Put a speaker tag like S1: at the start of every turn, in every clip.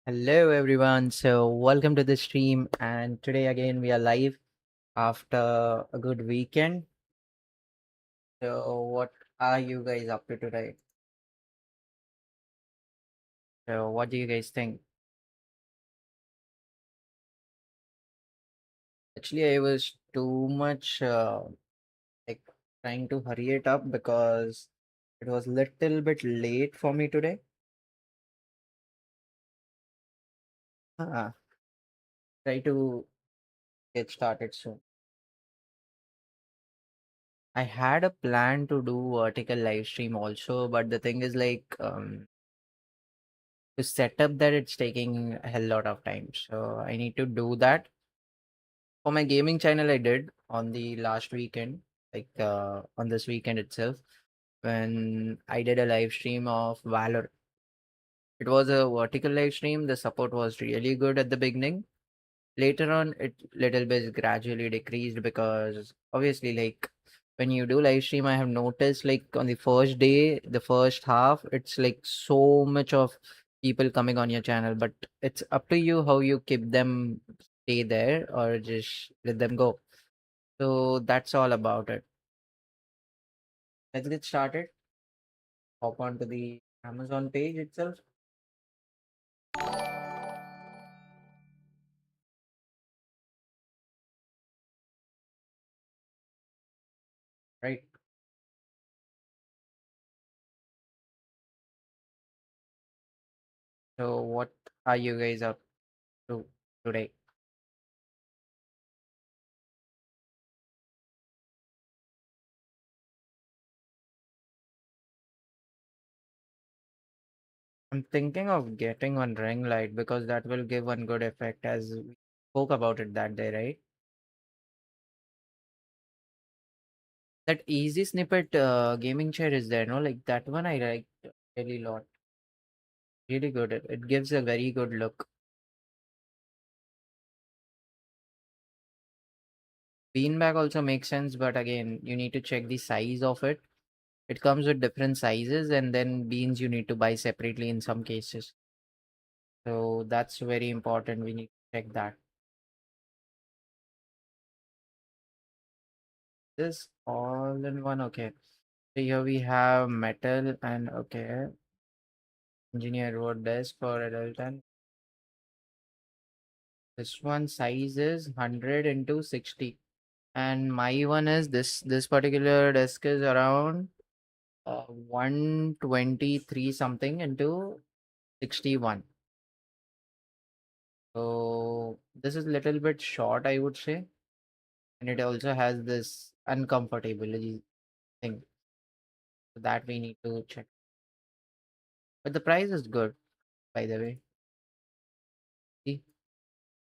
S1: Hello everyone. So welcome to the stream and today again we are live after a good weekend. So what are you guys up to today? So what do you guys think? Actually I was too much like trying to hurry it up because it was little bit late for me today. Uh, Try to get started soon. I had a plan to do vertical live stream also, but the thing is to set up that it's taking a hell lot of time. So I need to do that. For my gaming channel, I did on the last weekend, on this weekend itself, when I did a live stream of Valor. It was a vertical live stream. The support was really good at the beginning. Later on, it little bit gradually decreased because obviously, like when you do live stream, I have noticed like on the first day, the first half, it's like so much of people coming on your channel, but it's up to you how you keep them stay there or just let them go. So that's all about it. Let's get started. Hop onto the Amazon page itself. Right. So what are you guys up to today? I'm thinking of getting one ring light because that will give one good effect as we spoke about it that day, right? That easy snippet gaming chair is there, no? Like that one I like really lot. Really good. It gives a very good look. Beanbag also makes sense, but again, you need to check the size of it. It comes with different sizes and then beans you need to buy separately in some cases. So that's very important. We need to check that. This all in one. Okay. So here we have metal and okay. Engineer wrote desk for adult and this one size is 100 into 60. And my one is this particular desk is around 123 something into 61. So this is little bit short, I would say. And it also has this uncomfortability thing that we need to check. But the price is good, by the way. See,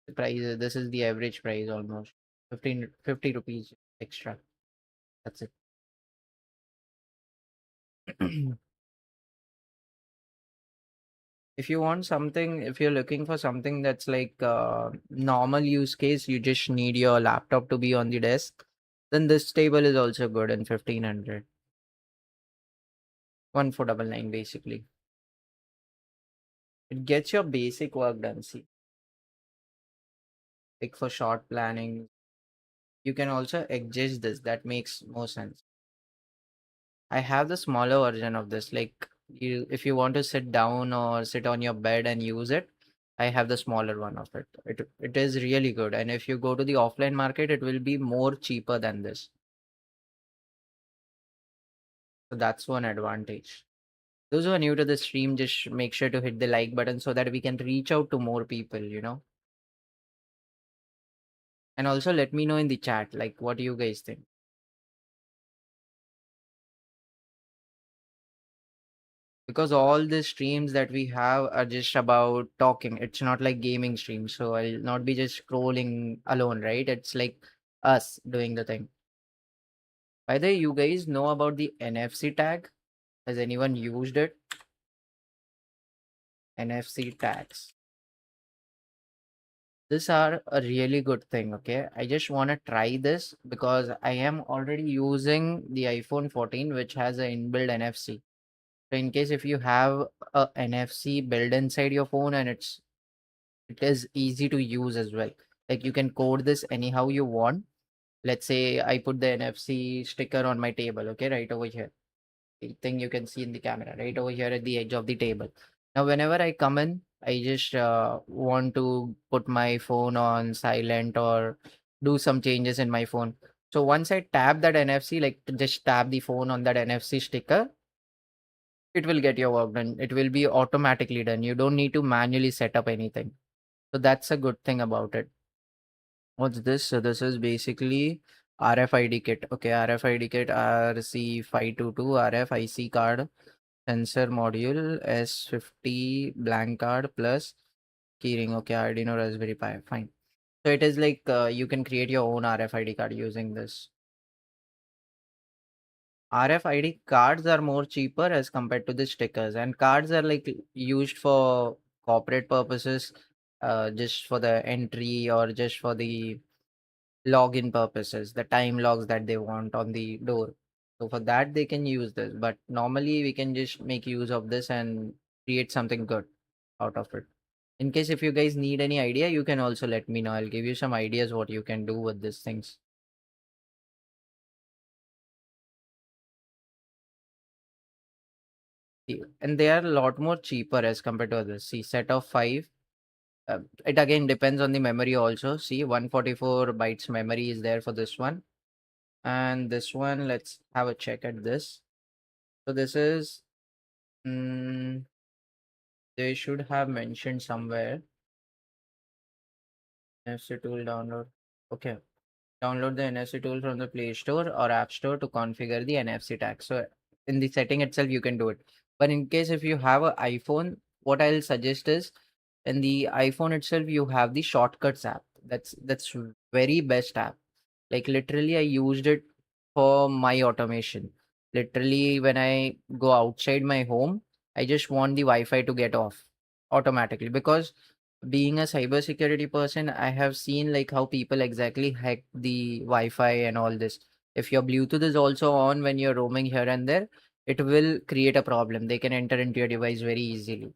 S1: the price, this is the average price almost. 50 rupees extra. That's it. If you want something, if you're looking for something that's like normal use case, you just need your laptop to be on the desk, then this table is also good in 1500. 1499 basically. It gets your basic work done. See, like for short planning, you can also adjust this. That makes more sense. I have the smaller version of this. Like you, if you want to sit down or sit on your bed and use it, I have the smaller one of it. It is really good. And if you go to the offline market, it will be more cheaper than this. So that's one advantage. Those who are new to the stream, just make sure to hit the like button so that we can reach out to more people. And also let me know in the chat, like what do you guys think? Because all the streams that we have are just about talking. It's not like gaming streams. So I'll not be just scrolling alone, right? It's like us doing the thing. By the way, you guys know about the NFC tag? Has anyone used it? NFC tags. These are a really good thing, okay? I just want to try this because I am already using the iPhone 14, which has an inbuilt NFC. So in case if you have a NFC built inside your phone and it's It is easy to use as well. Like you can code this anyhow you want. Let's say I put the NFC sticker on my table, okay, right over here. The thing you can see in the camera, right over here at the edge of the table. Now, whenever I come in, I just want to put my phone on silent or do some changes in my phone. So once I tap that NFC, like just tap the phone on that NFC sticker, it will get your work done. It will be automatically done. You don't need to manually set up anything. So that's a good thing about it. What's this? So this is basically RFID kit. Okay, RFID kit RC522 RFIC card sensor module S50 blank card plus keyring. Okay, Arduino Raspberry Pi. Fine. So it is like you can create your own RFID card using this. RFID cards are more cheaper as compared to the stickers, and cards are like used for corporate purposes, just for the entry or just for the login purposes, the time logs that they want on the door. So for that they can use this, but normally we can just make use of this and create something good out of it. In case if you guys need any idea, you can also let me know. I'll give you some ideas what you can do with these things. And they are a lot more cheaper as compared to others. See, set of five. It again depends on the memory also. See, 144 bytes memory is there for this one. And this one, let's have a check at this. So this is, they should have mentioned somewhere. NFC tool download. Okay. Download the NFC tool from the Play Store or App Store to configure the NFC tag. So in the setting itself, you can do it. But in case if you have an iPhone, what I'll suggest is in the iPhone itself, you have the Shortcuts app. That's very best app. Like literally, I used it for my automation. Literally, when I go outside my home, I just want the Wi-Fi to get off automatically because being a cybersecurity person, I have seen like how people exactly hack the Wi-Fi and all this. If your Bluetooth is also on when you're roaming here and there, it will create a problem. They can enter into your device very easily.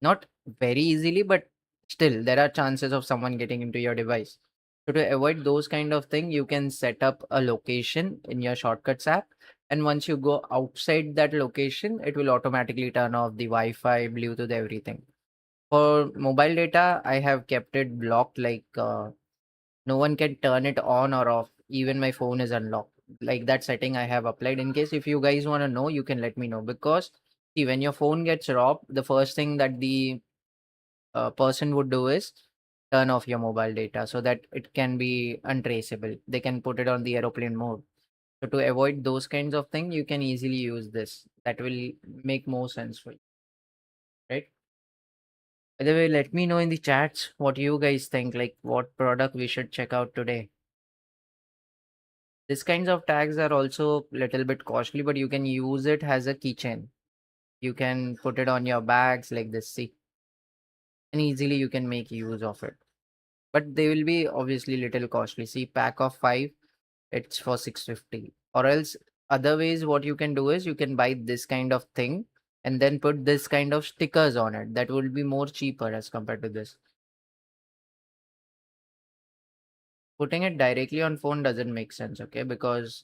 S1: Not very easily, but still there are chances of someone getting into your device. So to avoid those kind of thing, you can set up a location in your Shortcuts app. And once you go outside that location, it will automatically turn off the Wi-Fi, Bluetooth, everything. For mobile data, I have kept it blocked, like no one can turn it on or off. Even my phone is unlocked. Like that setting I have applied. In case if you guys want to know, you can let me know. Because see, when your phone gets robbed, the first thing that the person would do is turn off your mobile data so that it can be untraceable. They can put it on the aeroplane mode. So to avoid those kinds of things, you can easily use this. That will make more sense for you, right? By the way, let me know in the chats what you guys think, like what product we should check out today. These kinds of tags are also little bit costly, but you can use it as a keychain. You can put it on your bags like this, see, and easily you can make use of it. But they will be obviously little costly. See, pack of five, it's for 650. Or else other ways what you can do is you can buy this kind of thing and then put this kind of stickers on it. That will be more cheaper as compared to this. Putting it directly on phone doesn't make sense, okay? Because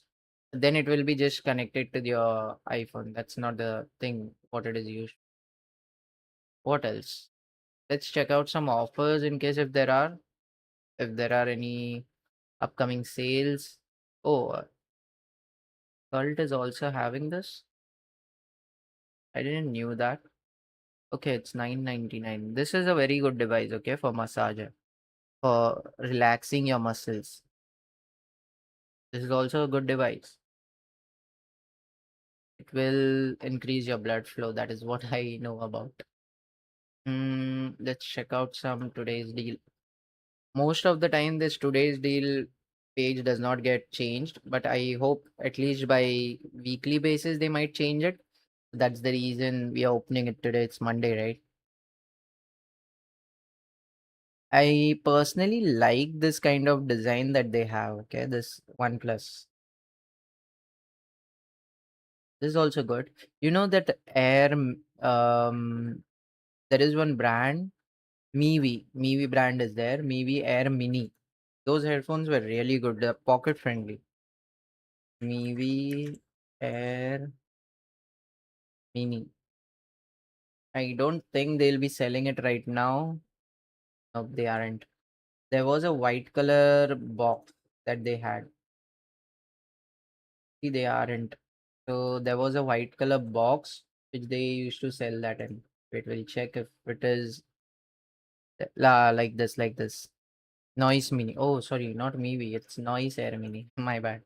S1: then it will be just connected to your iPhone. That's not the thing what it is used. What else? Let's check out some offers in case if there are any upcoming sales. Oh, Cult is also having this. I didn't knew that. Okay, it's 999. This is a very good device, okay, for massager, for relaxing your muscles. This is also a good device. It will increase your blood flow. That is what I know about. Let's check out some today's deal. Most of the time, this today's deal page does not get changed, but I hope at least by weekly basis they might change it. That's the reason we are opening it today. It's Monday, right? I personally like this kind of design that they have. Okay, this OnePlus. This is also good. You know that Air, there is one brand. Mivi brand is there. Mivi Air Mini. Those headphones were really good. They're pocket friendly. Mivi Air Mini. I don't think they'll be selling it right now. No, they aren't. There was a white color box that they had. See, they aren't. So there was a white color box which they used to sell that in. Wait, we'll check if it is like this. Noise Mini. Oh, sorry, not Mivi. It's Noise Air Mini. My bad.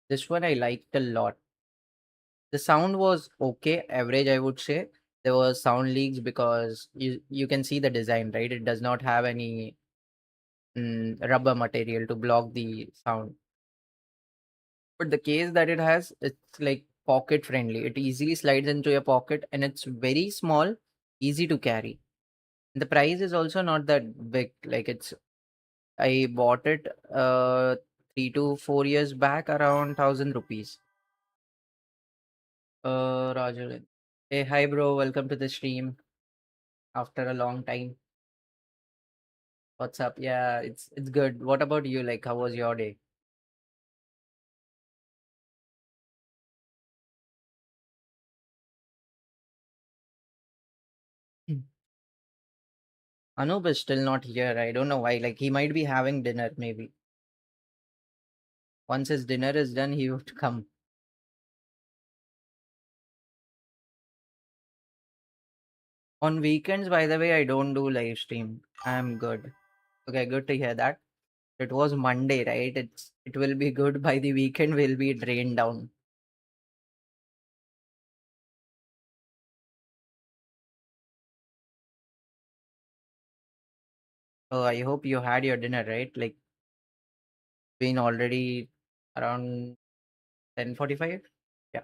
S1: This one I liked a lot. The sound was okay, average, I would say. There was sound leaks because you can see the design, right? It does not have any rubber material to block the sound. But the case that it has, it's like pocket friendly. It easily slides into your pocket and it's very small, easy to carry. The price is also not that big. Like I bought it 3 to 4 years back around 1,000 rupees. Raju. Hey, hi bro, welcome to the stream after a long time. What's up? Yeah, it's good. What about you? Like, how was your day? Hmm. Anup is still not here. I don't know why. Like, he might be having dinner, maybe. Once his dinner is done, he would come. On weekends, by the way, I don't do live stream. I'm good. Okay, good to hear that. It was Monday, right? It will be good by the weekend. We'll be drained down. So I hope you had your dinner, right? Like, been already around 10:45. Yeah.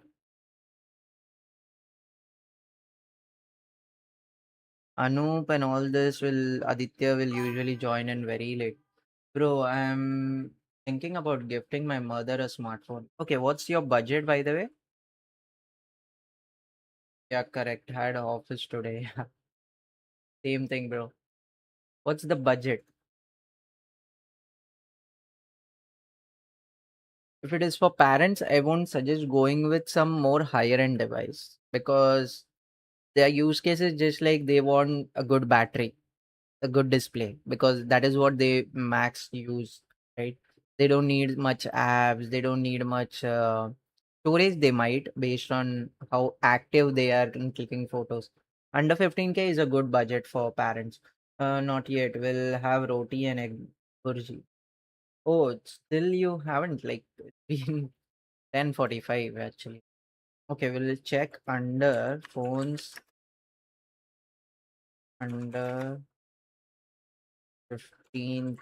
S1: Anup and all this will Aditya will usually join in very late. Bro, I'm thinking about gifting my mother a smartphone. Okay, what's your budget by the way? Yeah, correct. Had office today. Same thing, bro. What's the budget? If it is for parents, I won't suggest going with some more higher end device because their use case is just like they want a good battery, a good display because that is what they max use, right? They don't need much apps, they don't need much storage. They might based on how active they are in clicking photos. Under 15K is a good budget for parents. Not yet. We'll have roti and egg burji. Oh, still you haven't like it's been 10:45 actually. Okay, we'll check under phones under 15.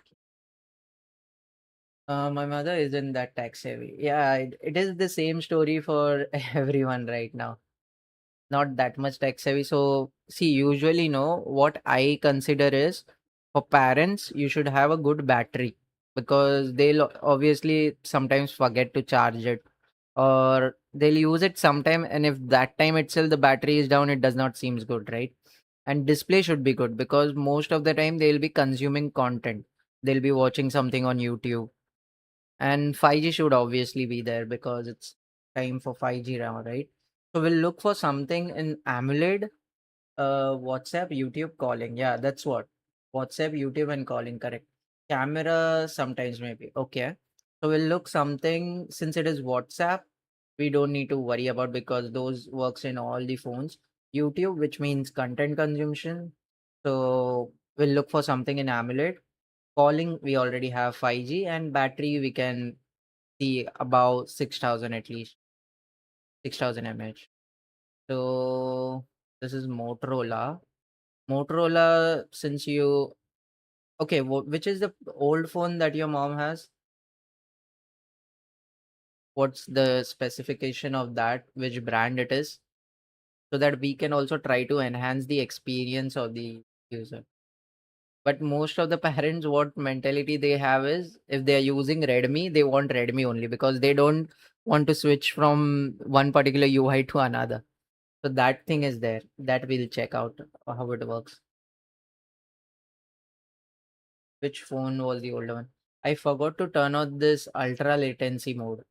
S1: My mother isn't that tech savvy. Yeah, it is the same story for everyone right now. Not that much tech savvy. So, see, usually, no, what I consider is for parents, you should have a good battery because they'll obviously sometimes forget to charge it or they'll use it sometime. And if that time itself the battery is down, it does not seems good, right? And display should be good because most of the time they'll be consuming content. They'll be watching something on YouTube and 5G should obviously be there because it's time for 5G now, right? So we'll look for something in AMOLED, WhatsApp, YouTube calling. Yeah, that's what. WhatsApp, YouTube, and calling, correct. Camera sometimes maybe. Okay. So we'll look something since it is WhatsApp, we don't need to worry about because those works in all the phones. YouTube, which means content consumption. So we'll look for something in AMOLED. Calling, we already have 5G and battery, we can see about 6,000 at least, 6,000 mAh. So this is Motorola. Motorola, since you okay, which is the old phone that your mom has? What's the specification of that? Which brand it is? So that we can also try to enhance the experience of the user. But most of the parents, what mentality they have is if they are using Redmi, they want Redmi only because they don't want to switch from one particular UI to another. So that thing is there. That we'll check out how it works. Which phone was the older one? I forgot to turn on this ultra latency mode.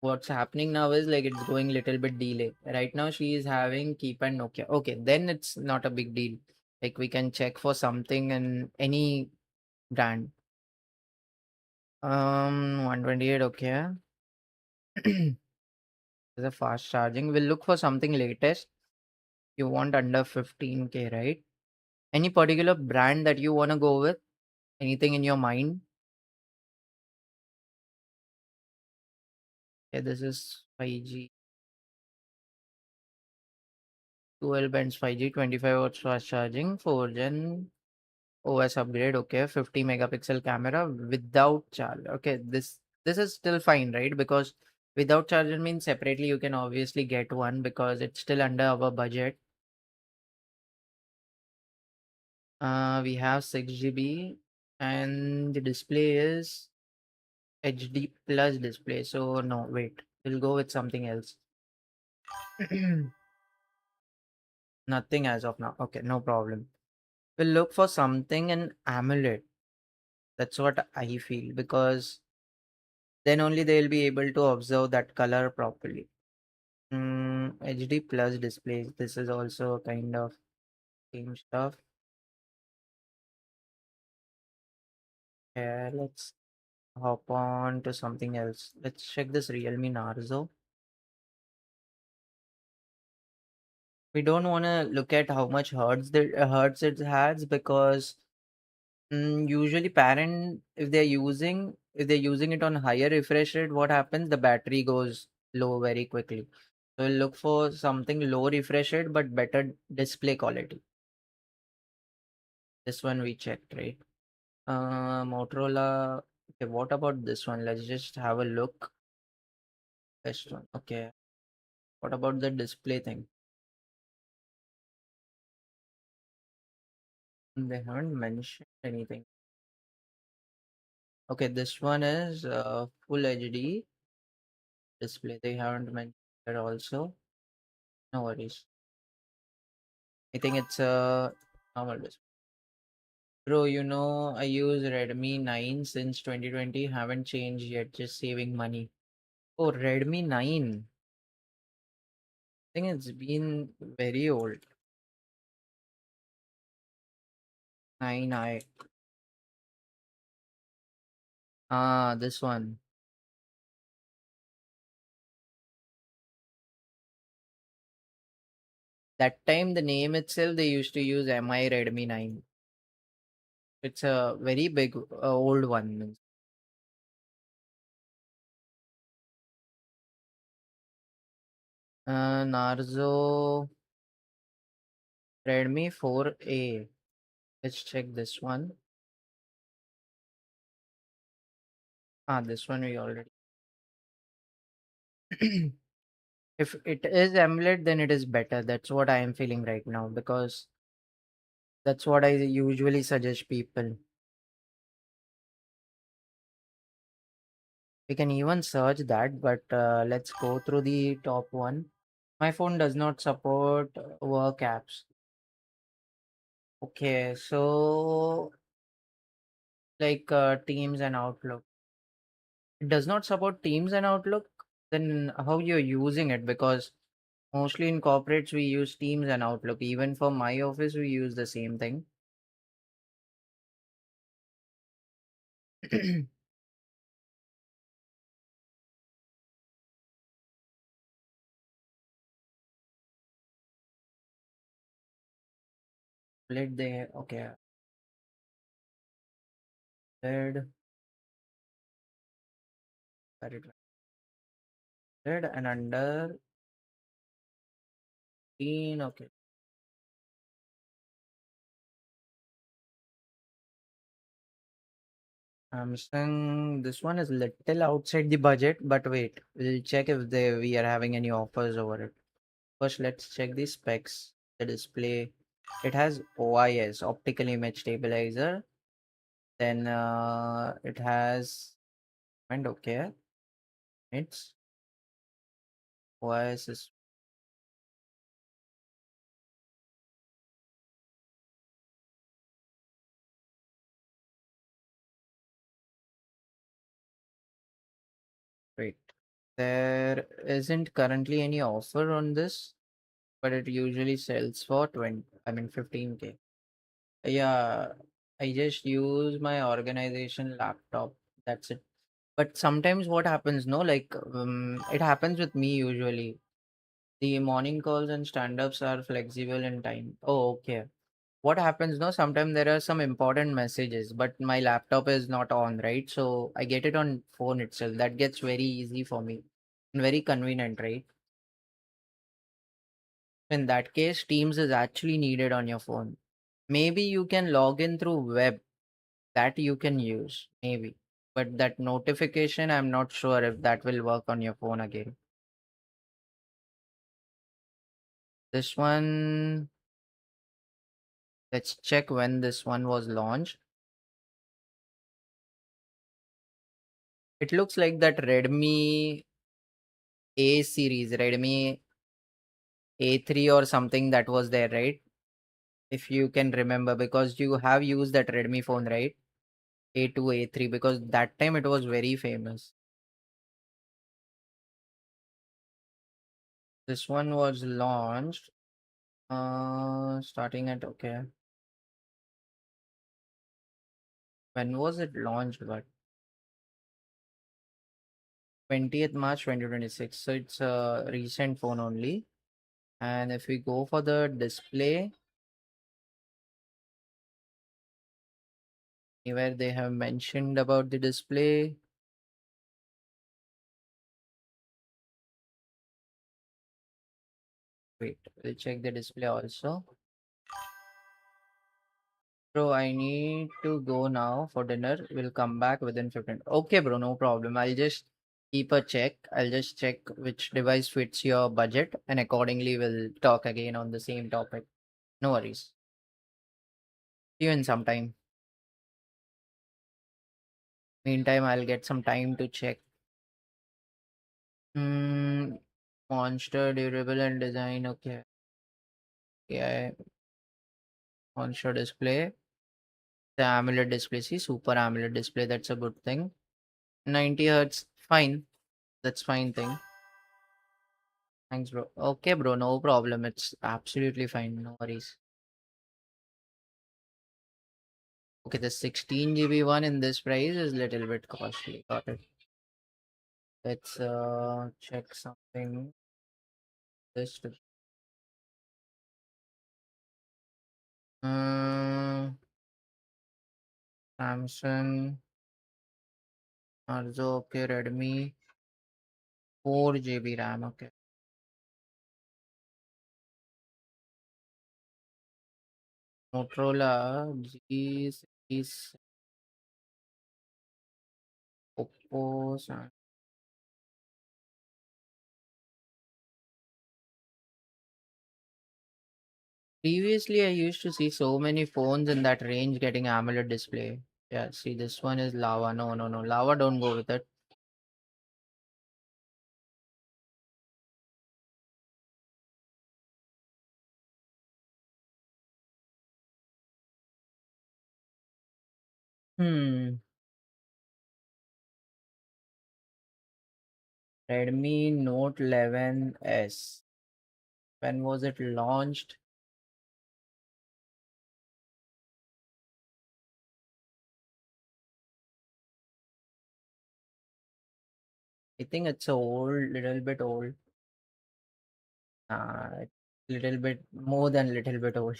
S1: What's happening now is like it's going little bit delay. Right now she is having Keep and Nokia. Okay, then it's not a big deal. Like we can check for something in any brand. 128, okay. There's a fast charging. We'll look for something latest. You want under 15K, right? Any particular brand that you want to go with? Anything in your mind? Okay, this is 5G. 12 bands 5G, 25 watts fast charging, 4 gen OS upgrade. Okay, 50 megapixel camera without charger. Okay, this is still fine, right? Because without charger means separately you can obviously get one because it's still under our budget. We have 6 GB and the display is HD plus display. So no, wait, we'll go with something else. Nothing as of now. Okay, no problem. We'll look for something in AMOLED. That's what I feel because then only they'll be able to observe that color properly. HD plus displays. This is also kind of same stuff. Yeah, let's hop on to something else. Let's check this Realme Narzo. We don't want to look at how much hertz it has because usually parent if they're using it on higher refresh rate, what happens? The battery goes low very quickly. So we'll look for something low refresh rate but better display quality. This one we checked, right? Motorola. Okay, what about this one? Let's just have a look. Best one. Okay. What about the display thing? They haven't mentioned anything. Okay, this one is full HD display. They haven't mentioned that also. No worries. I think it's a normal display. Bro, I use Redmi 9 since 2020. Haven't changed yet. Just saving money. Oh, Redmi 9. I think it's been very old. 9i. Ah, this one. That time, the name itself, they used to use MI Redmi 9. It's a very big, old one. Narzo Redmi 4A. Let's check this one. Ah, this one we already. If it is AMOLED, then it is better. That's what I am feeling right now because that's what I usually suggest people. We can even search that, but let's go through the top one. My phone does not support work apps. Okay, so like Teams and Outlook. It does not support Teams and Outlook. Then how you're using it? Because mostly in corporates we use Teams and Outlook. Even for my office we use the same thing. Let they okay. Red, red and under green. Okay. Samsung. This one is little outside the budget, but wait, we'll check if we are having any offers over it. First, let's check the specs. The display. It has OIS, optical image stabilizer. Then it has and okay. It's OIS is Wait, there isn't currently any offer on this, but it usually sells for 20, I mean 15K. Yeah, I just use my organization laptop. That's it. But sometimes what happens, no, like it happens with me usually. The morning calls and stand-ups are flexible in time. Oh, okay. What happens, no, sometimes there are some important messages, but my laptop is not on, right? So I get it on phone itself. That gets very easy for me and very convenient, right? In that case, Teams is actually needed on your phone. Maybe you can log in through web, that you can use, maybe. But that notification, I'm not sure if that will work on your phone again. This one, let's check when this one was launched. It looks like that Redmi A series, Redmi A3 or something that was there, right? If you can remember, because you have used that Redmi phone, right? A2, A3, because that time it was very famous. This one was launched, starting at, okay. When was it launched? But 20th March 2026. So it's a recent phone only. And if we go for the display, where they have mentioned about the display, wait, we'll check the display also. Bro, I need to go now for dinner. We'll come back within 15. Okay, bro, no problem. I'll just keep a check. I'll just check which device fits your budget, and accordingly we'll talk again on the same topic. No worries. See you in some time. Meantime, I'll get some time to check. Hmm, Monster, durable and design. Okay. Yeah, Monster display. The AMOLED display. See, super AMOLED display. That's a good thing. 90 hertz. Fine. That's fine thing. Thanks, bro. Okay, bro. No problem. It's absolutely fine. No worries. Okay, the 16 GB one in this price is little bit costly. Got it. Let's check something. This to Samsung, Arzo, okay, Redmi, 4 GB RAM. Okay. Motorola G series, Oppo. Previously, I used to see so many phones in that range getting AMOLED display. Yeah, see, this one is Lava. No, no, no. Lava, don't go with it. Hmm. Redmi Note 11S. When was it launched? I think it's a old, little bit old. Uh, little bit more than little bit old.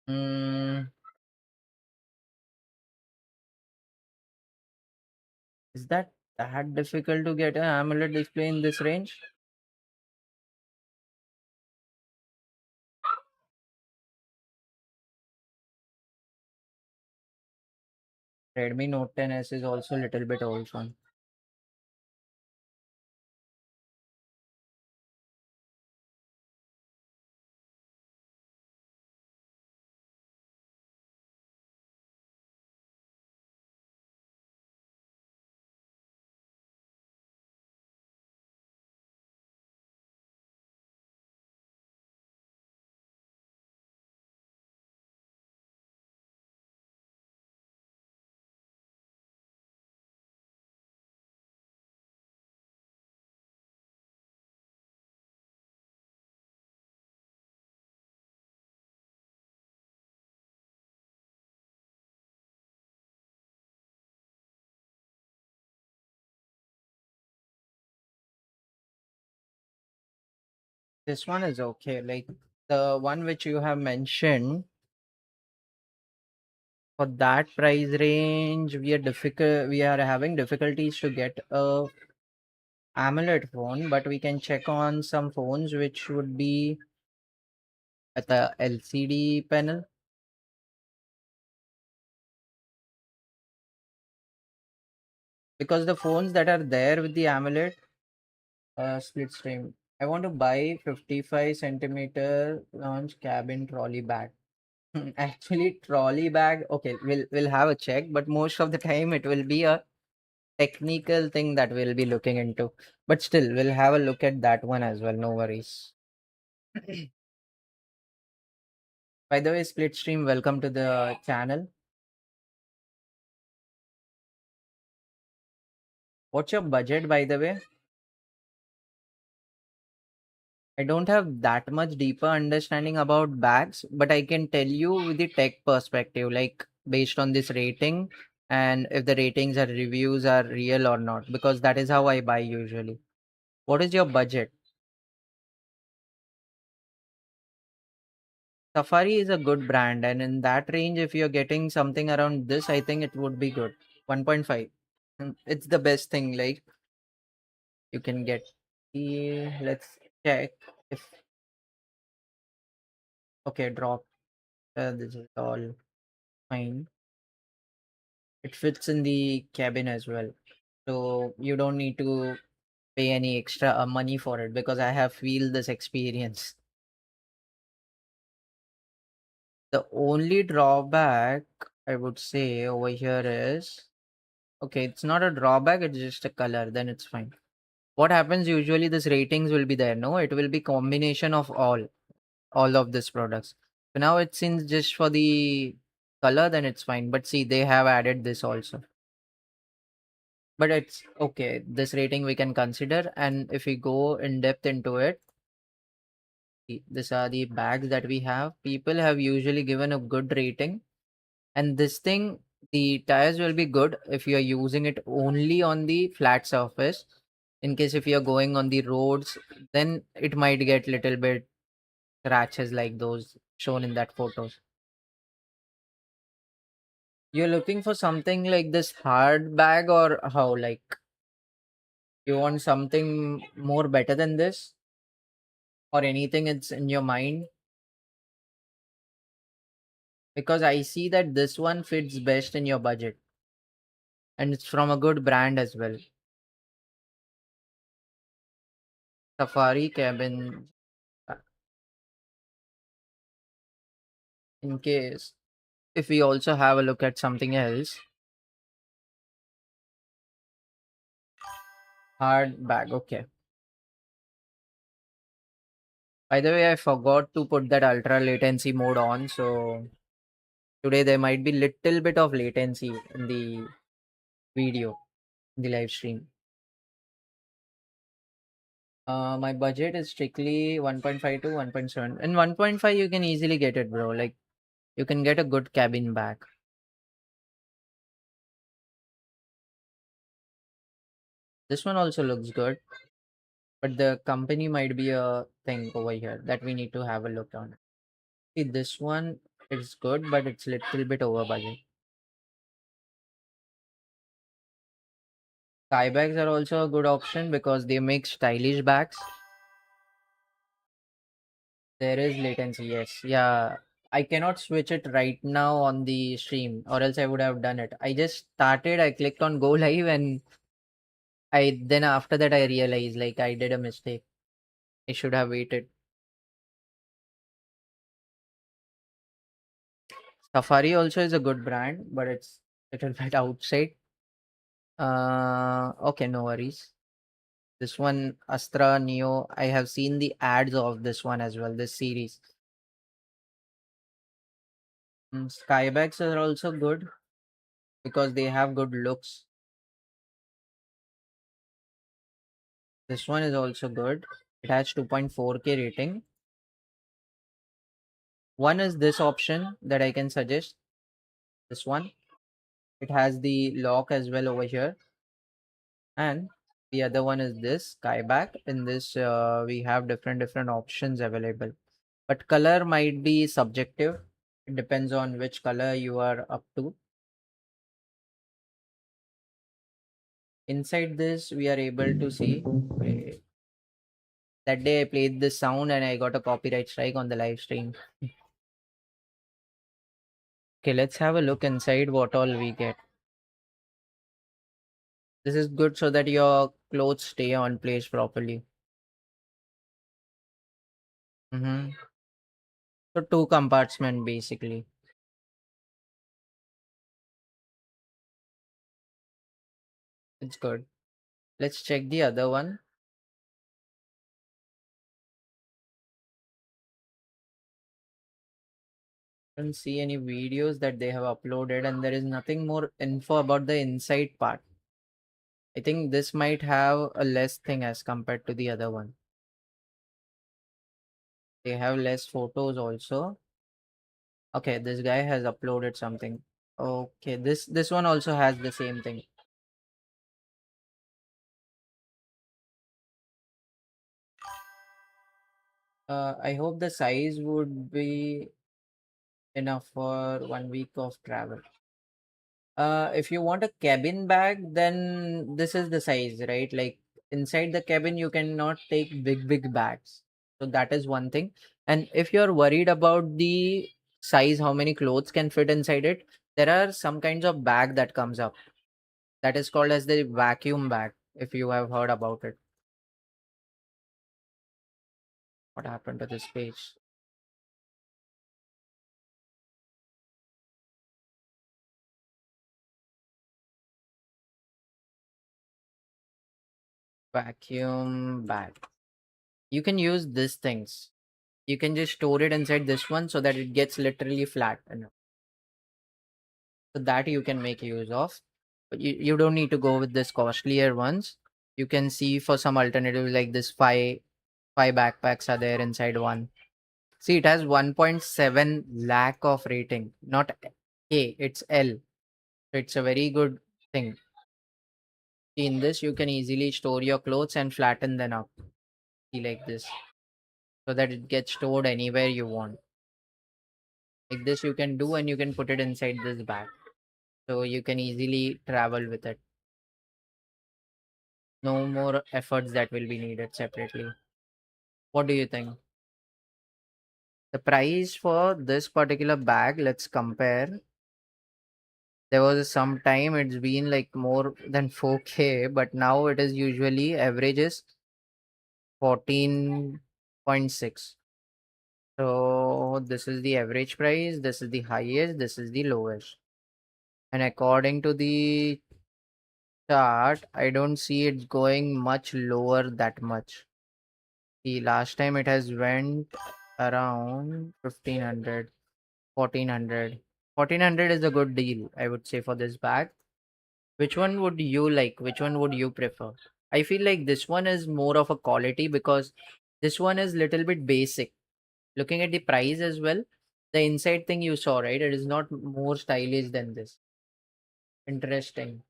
S1: Hmm. Is that difficult to get an AMOLED display in this range? Redmi Note 10s is also a little bit old one. This one is okay. Like the one which you have mentioned, for that price range, we are having difficulties to get a AMOLED phone, but we can check on some phones which would be at the LCD panel, because the phones that are there with the AMOLED split screen. I want to buy 55 centimeter launch cabin trolley bag. Actually, trolley bag. Okay, we'll have a check, but most of the time it will be a technical thing that we'll be looking into. But still, we'll have a look at that one as well. No worries. By the way, split stream, welcome to the channel. What's your budget, by the way? I don't have that much deeper understanding about bags, but I can tell you with the tech perspective, like based on this rating and if the ratings or reviews are real or not, because that is how I buy usually. What is your budget? Safari is a good brand, and in that range, if you're getting something around this, I think it would be good. 1.5. It's the best thing, like you can get. Let's check if okay, drop. This is all fine. It fits in the cabin as well. So you don't need to pay any extra money for it because I have feel this experience. The only drawback I would say over here is okay, it's not a drawback, it's just a color, then it's fine. What happens usually this ratings will be there. No, it will be combination of all of these products. So now it seems just for the color, then it's fine. But see, they have added this also. But it's okay. This rating we can consider, and if we go in depth into it, these are the bags that we have. People have usually given a good rating, and this thing, the tires will be good if you are using it only on the flat surface. In case if you are going on the roads, then it might get little bit scratches like those shown in that photos. You're looking for something like this hard bag or how? Like you want something more better than this or anything it's in your mind? Because I see that this one fits best in your budget and it's from a good brand as well. Safari cabin. uh, In case if we also have a look at something else, hard bag. Okay. By the way, I forgot to put that ultra latency mode on, so today there might be little bit of latency in the video, in the live stream. My budget is strictly 1.5 to 1.7. In 1.5, you can easily get it, bro. Like you can get a good cabin bag. This one also looks good, but the company might be a thing over here that we need to have a look on. See, this one is good, but it's little bit over budget. Sky bags are also a good option because they make stylish bags. There is latency, yes. Yeah. I cannot switch it right now on the stream, or else I would have done it. I just started, I clicked on go live, and I then after that I realized like I did a mistake. I should have waited. Safari also is a good brand, but it's little bit outside. Okay, no worries. This one, Astra Neo, I have seen the ads of this one as well, this series. Skybags are also good because they have good looks. This one is also good. It has 2.4K rating. One is this option that I can suggest. This one. It has the lock as well over here. And The other one is this Skyback. In this, we have different options available. But color might be subjective. It depends on which color you are up to. Inside this, we are able to see. Wait, that day I played this sound and I got a copyright strike on the live stream. Okay, let's have a look inside what all we get. This is good so that your clothes stay on place properly. Mm-hmm. So two compartment basically. It's good. Let's check the other one. Don't see any videos that they have uploaded, and there is nothing more info about the inside part. I think this might have a less thing as compared to the other one. They have less photos also. Okay, this guy has uploaded something. Okay, this one also has the same thing. I hope the size would be enough for 1 week of travel. If you want a cabin bag, then this is the size, right? Like inside the cabin, you cannot take big bags. So that is one thing. And if you're worried about the size, how many clothes can fit inside it, there are some kinds of bag that comes up. That is called as the vacuum bag, if you have heard about it. What happened to this page? Vacuum bag. You can use these things. You can just store it inside this one so that it gets literally flat. So that you can make use of. But you don't need to go with this costlier ones. You can see for some alternatives like this five backpacks are there inside one. See, it has 1.7 lakh of rating, not K, it's L. So it's a very good thing. In this, you can easily store your clothes and flatten them up. See, like this, so that it gets stored anywhere you want. Like this, you can do, and you can put it inside this bag. So you can easily travel with it. No more efforts that will be needed separately. What do you think? The price for this particular bag, let's compare. There was some time it's been like more than 4K, but now it is usually averages 14.6. So this is the average price, this is the highest, this is the lowest. And according to the chart, I don't see it going much lower that much. The last time it has went around 1500, 1400. 1400 is a good deal, I would say, for this bag. Which one would you like? Which one would you prefer? I feel like this one is more of a quality because this one is little bit basic. Looking at the price as well, the inside thing you saw, right? It is not more stylish than this. Interesting.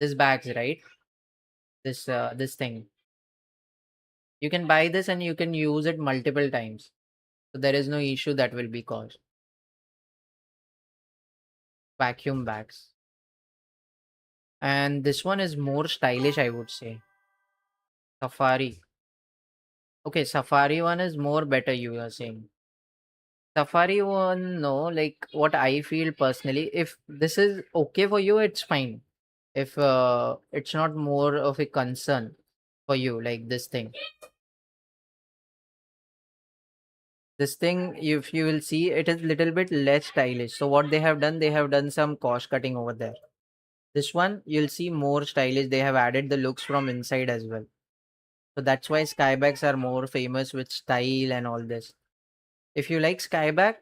S1: This bags, right? This thing. You can buy this and you can use it multiple times. So there is no issue that will be caused. Vacuum bags. And this one is more stylish, I would say. Safari. Okay, Safari one is more better, you are saying. Safari one, no, like what I feel personally, if this is okay for you, it's fine. If it's not more of a concern for you, like this thing. This thing, if you will see, it is little bit less stylish. So what they have done some cost cutting over there. This one, you'll see more stylish. They have added the looks from inside as well. So that's why Skybags are more famous with style and all this. If you like Skyback,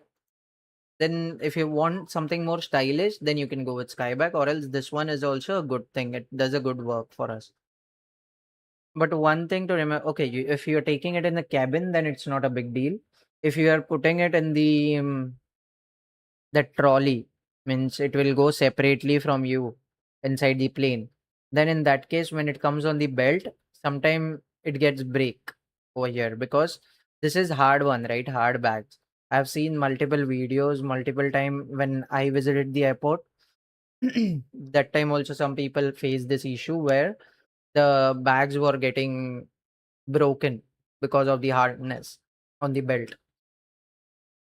S1: then if you want something more stylish, then you can go with Skyback, or else this one is also a good thing. It does a good work for us. But one thing to remember, okay, if you're taking it in the cabin, then it's not a big deal. If you are putting it in the trolley, means it will go separately from you inside the plane. Then in that case, when it comes on the belt, sometime it gets break over here because this is hard one, right? Hard bags. I've seen multiple videos multiple time when I visited the airport. That time also some people face this issue where the bags were getting broken because of the hardness on the belt.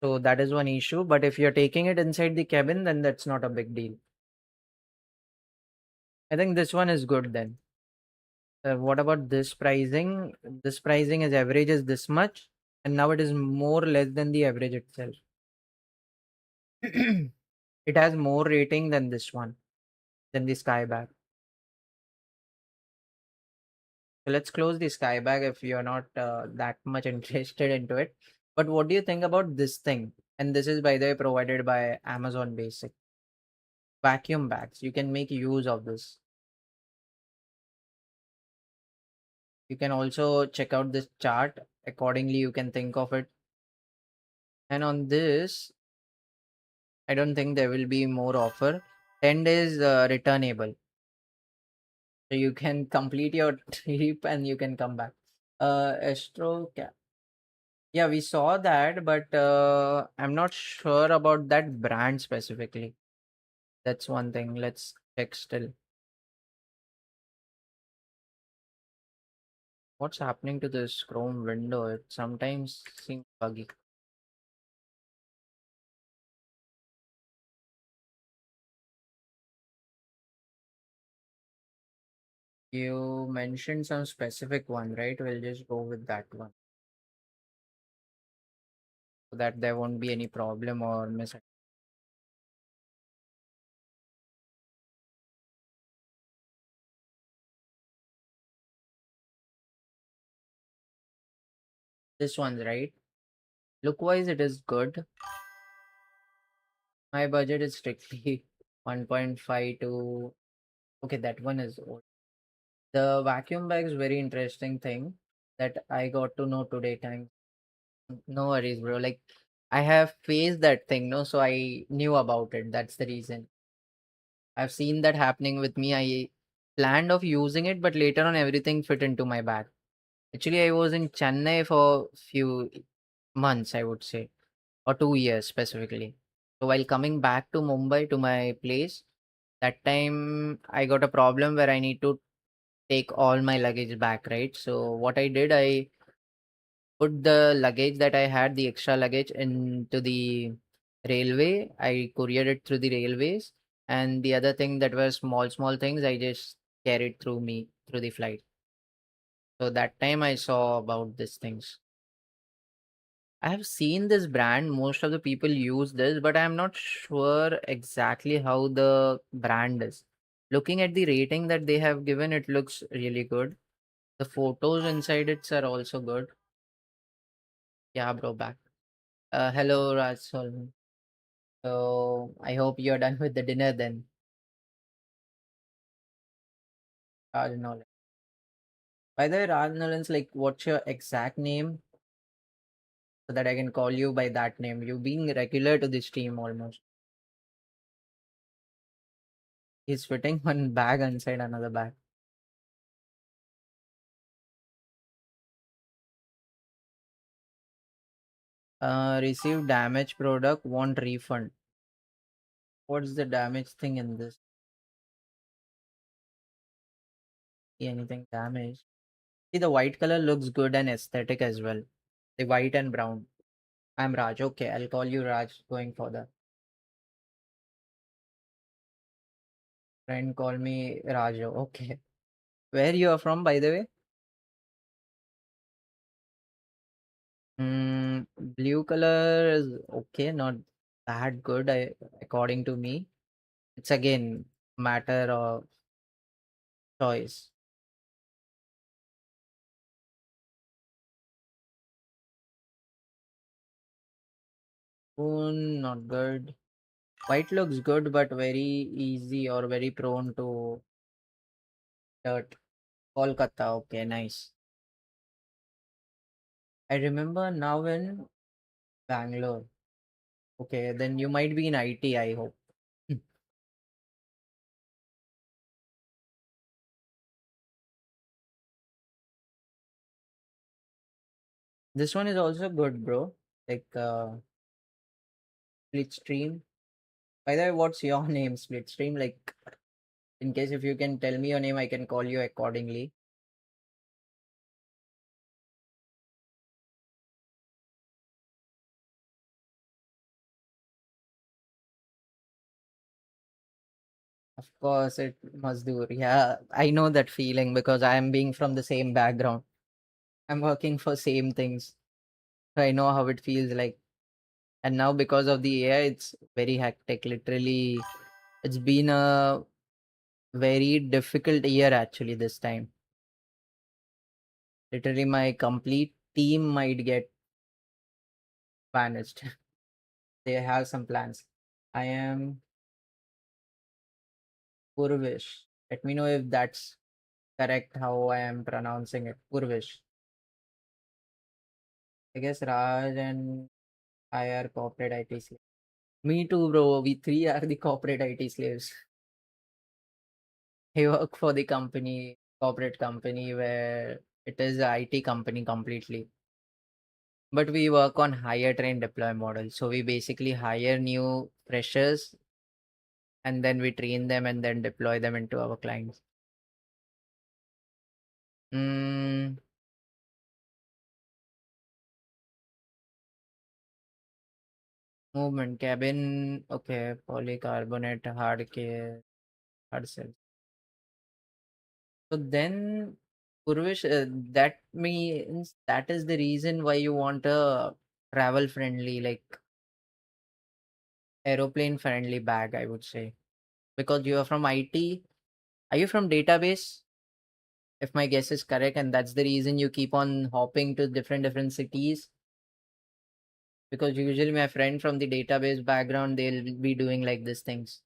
S1: So that is one issue. But if you're taking it inside the cabin, then that's not a big deal. I think this one is good then. What about this pricing? This pricing is average is this much, and now it is more less than the average itself. It has more rating than this one, than the Skybag. So let's close the Skybag if you're not that much interested into it. But what do you think about this thing? And this is, by the way, provided by Amazon Basic. Vacuum bags. You can make use of this. You can also check out this chart. Accordingly, you can think of it. And on this, I don't think there will be more offer. 10 days returnable. So you can complete your trip and you can come back. Astro Cap. Yeah, we saw that, but I'm not sure about that brand specifically. That's one thing. Let's check still. What's happening to this Chrome window? It sometimes seems buggy. You mentioned some specific one, right? We'll just go with that one so that there won't be any problem or mis. This one's right. Look wise, it is good. My budget is strictly 1.5 to. Okay, that one is old. The vacuum bag is very interesting thing that I got to know today. Time. No worries, bro. Like I have faced that thing, no, so I knew about it. That's the reason. I've seen that happening with me. I planned of using it, but later on everything fit into my bag. Actually, I was in Chennai for few months, I would say, or 2 years specifically. So while coming back to Mumbai to my place, that time I got a problem where I need to take all my luggage back, right? So what I did, I put the luggage that I had, the extra luggage, into the railway. I couriered it through the railways, and the other thing that were small, small things, I just carried through me through the flight. So that time I saw about these things. I have seen this brand. Most of the people use this, but I'm not sure exactly how the brand is. Looking at the rating that they have given, it looks really good. The photos inside it are also good. Yeah, bro, back. Hello, Raj Solman. So I hope you're done with the dinner then. Raj Nolan. By the way, Raj Nolan's like, what's your exact name so that I can call you by that name? You being regular to this team almost. He's fitting one bag inside another bag. Received damaged product, want refund. What's the damage thing in this? See anything damaged? See, the white color looks good and aesthetic as well. The white and brown. I'm Raj. Okay, I'll call you Raj going further. Friend call me Raju. Okay. Where you are from, by the way? Blue color is okay, not that good, according to me. It's again matter of choice. Not good. White looks good, but very easy or very prone to dirt. Kolkata, okay, nice. I remember now in Bangalore. Okay, then you might be in IT, I hope. This one is also good, bro. Like Splitstream. By the way, what's your name, Splitstream? Like, in case if you can tell me your name, I can call you accordingly. Of course, it must do. Yeah, I know that feeling because I am being from the same background. I'm working for same things. So I know how it feels like. And now because of the AI, it's very hectic. Literally, it's been a very difficult year actually this time. Literally, my complete team might get vanished. They have some plans. I am Purvish. Let me know if that's correct how I am pronouncing it. Purvish. I guess Raj and I are corporate IT slaves. Me too, bro. We three are the corporate IT slaves. I work for the company, corporate company where it is a IT company completely. But we work on higher train deploy model. So we basically hire new freshers and then we train them and then deploy them into our clients. Mm, movement cabin. Okay, polycarbonate hard care hard cell. So then, Purvish, that means that is the reason why you want a travel friendly, like aeroplane friendly bag, I would say. Because you are from IT. Are you from database? If my guess is correct, and that's the reason you keep on hopping to different cities. Because usually my friend from the database background, they'll be doing like these things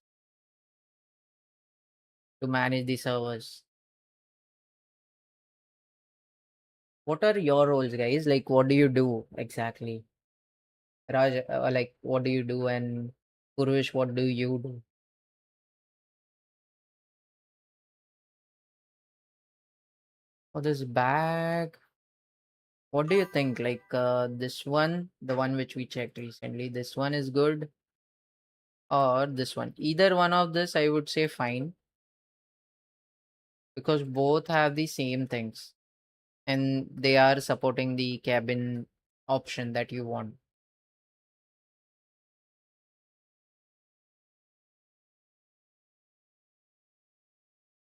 S1: to manage the servers. What are your roles, guys? Like, what do you do exactly? Raj, like, what do you do? And Purvish, what do you do? Oh, this bag. What do you think? Like, this one, the one which we checked recently, this one is good, or this one? Either one of this, I would say fine, because both have the same things and they are supporting the cabin option that you want.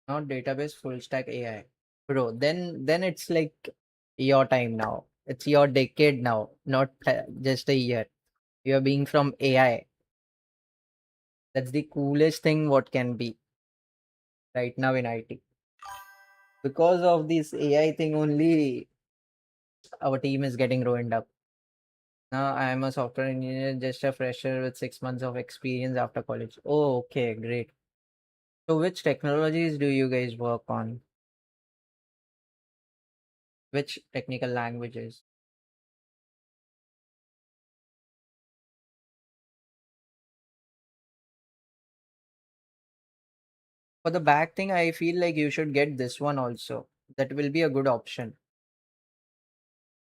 S1: Not database, full stack AI. Bro, then it's like your time now. It's your decade now, not just a year. You're being from AI. That's the coolest thing what can be right now in IT. Because of this AI thing only, our team is getting ruined up. Now I am a software engineer, just a fresher with 6 months of experience after college. Oh, okay, great. So which technologies do you guys work on? Which technical languages? For the back thing, I feel like you should get this one also. That will be a good option.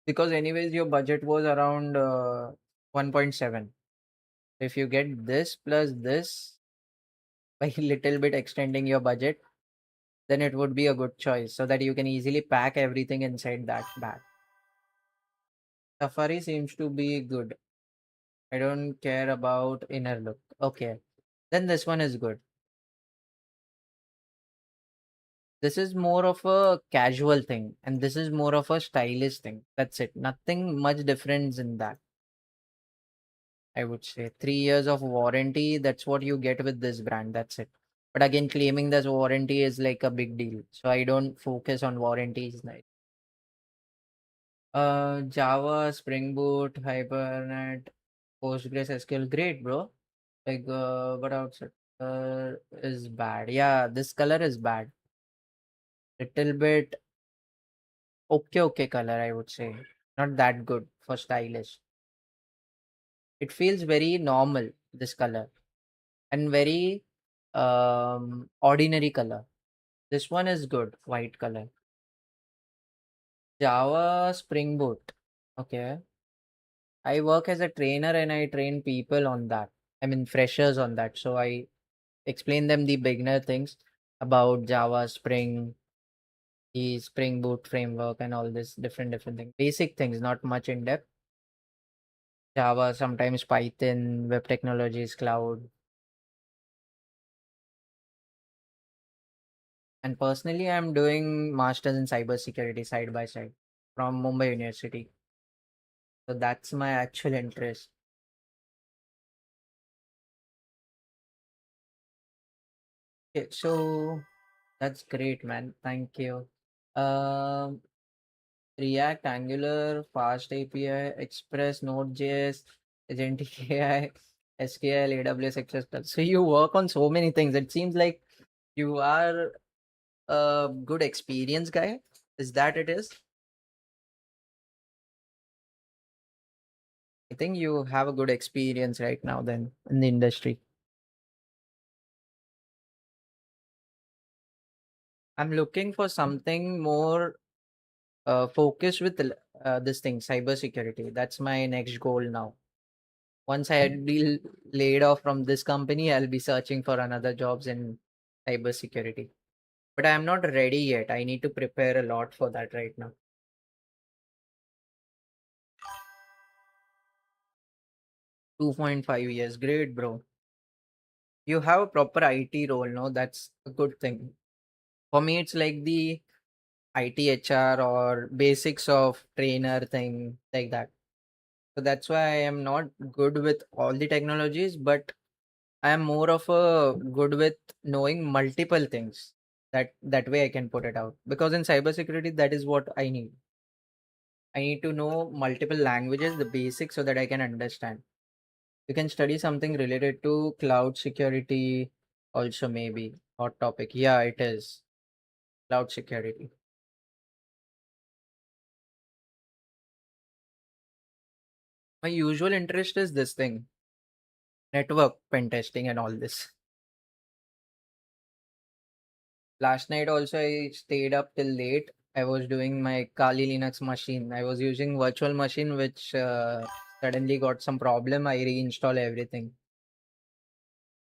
S1: Because anyways, your budget was around 1.7. If you get this plus this by little bit extending your budget, then it would be a good choice so that you can easily pack everything inside that bag. Safari seems to be good. I don't care about inner look. Okay. Then this one is good. This is more of a casual thing, and this is more of a stylish thing. That's it. Nothing much difference in that. I would say 3 years of warranty. That's what you get with this brand. That's it. But again, claiming this warranty is like a big deal. So I don't focus on warranties. Like, Java, Spring Boot, Hibernate, Postgres SQL. Great, bro. Like, what else is bad? Yeah, this color is bad. Little bit okay color, I would say. Not that good for stylish. It feels very normal, this color, and very ordinary color. This one is good, white color. Java Spring Boot. Okay. I work as a trainer and I train people on that. I mean, freshers on that. So I explain them the beginner things about Java, Spring, the Spring Boot framework, and all this different things. Basic things, not much in depth. Java, sometimes Python, web technologies, cloud. And personally, I'm doing masters in cybersecurity side by side from Mumbai University. So that's my actual interest. Okay, so that's great, man. Thank you. Um, React, Angular, Fast API, Express, Node.js, Agentic AI, SQL, AWS, etc. So you work on so many things. It seems like you are a good experience guy. Is that it is? I think you have a good experience right now then in the industry. I'm looking for something more focused with this thing, cybersecurity. That's my next goal now. Once I be laid off from this company, I'll be searching for another jobs in cybersecurity. But I'm not ready yet. I need to prepare a lot for that right now. 2.5 years. Great, bro. You have a proper IT role, no? That's a good thing. For me, it's like the IT HR or basics of trainer thing like that. So that's why I am not good with all the technologies, but I am more of a good with knowing multiple things. That way I can put it out. Because in cybersecurity, that is what I need. I need to know multiple languages, the basics, so that I can understand. You can study something related to cloud security, also maybe hot topic. Yeah, it is cloud security. My usual interest is this thing, network pen testing and all this. Last night also I stayed up till late. I was doing my Kali Linux machine. I was using virtual machine which suddenly got some problem. I reinstall everything.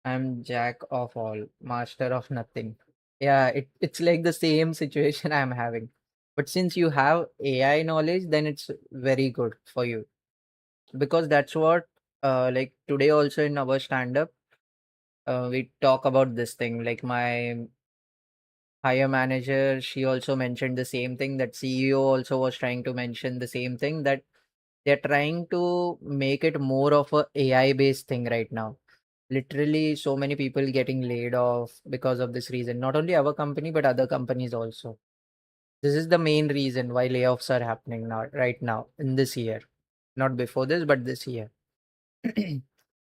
S1: I'm jack of all, master of nothing. Yeah, it's like the same situation I'm having. But since you have AI knowledge, then it's very good for you because that's what like today also in our stand up we talk about this thing. Like my higher manager, she also mentioned the same thing, that CEO also was trying to mention the same thing, that they're trying to make it more of a AI based thing right now. Literally so many people getting laid off because of this reason. Not only our company but other companies also. This is the main reason why layoffs are happening now, right now in this year. Not before this, but this year.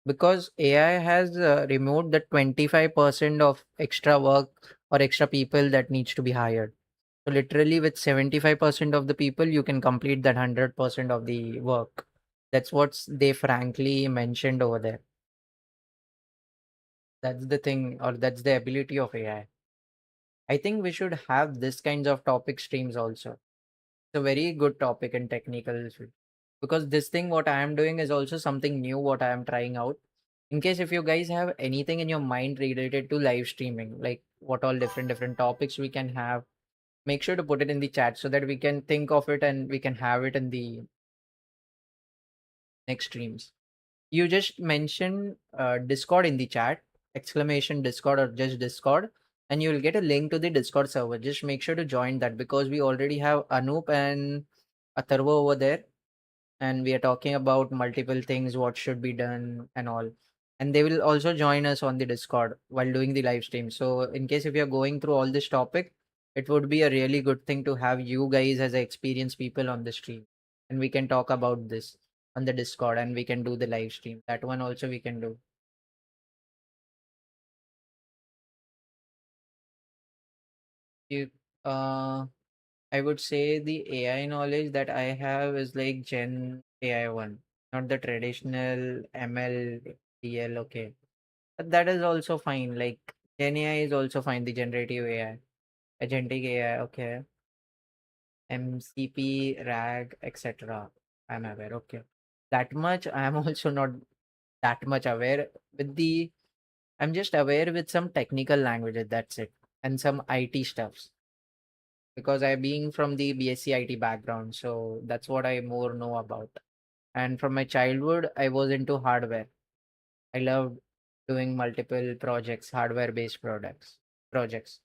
S1: Because AI has removed the 25% of extra work or extra people that needs to be hired. So literally with 75% of the people, you can complete that 100% of the work. That's what they frankly mentioned over there. That's the thing, or that's the ability of AI. I think we should have this kinds of topic streams also. It's a very good topic in technical field. Because this thing, what I am doing is also something new, what I am trying out. In case if you guys have anything in your mind related to live streaming, like what all different topics we can have, make sure to put it in the chat so that we can think of it and we can have it in the next streams. You just mention Discord in the chat, exclamation Discord or just Discord, and you will get a link to the Discord server. Just make sure to join that because we already have Anup and Atharva over there, and we are talking about multiple things, what should be done and all. And they will also join us on the Discord while doing the live stream. So in case if you're going through all this topic, it would be a really good thing to have you guys as experienced people on the stream. And we can talk about this on the Discord and we can do the live stream. That one also we can do. You I would say the AI knowledge that I have is like Gen AI one, not the traditional ML, DL. Okay. But that is also fine. Like Gen AI is also fine. The generative AI, agentic AI. Okay. MCP, RAG, etc. I'm aware. Okay. That much I am also not that much aware with the I'm just aware with some technical languages, that's it. And some IT stuffs. Because I being from the BSc IT background, so that's what I more know about. And from my childhood, I was into hardware. I loved doing multiple projects, hardware based projects.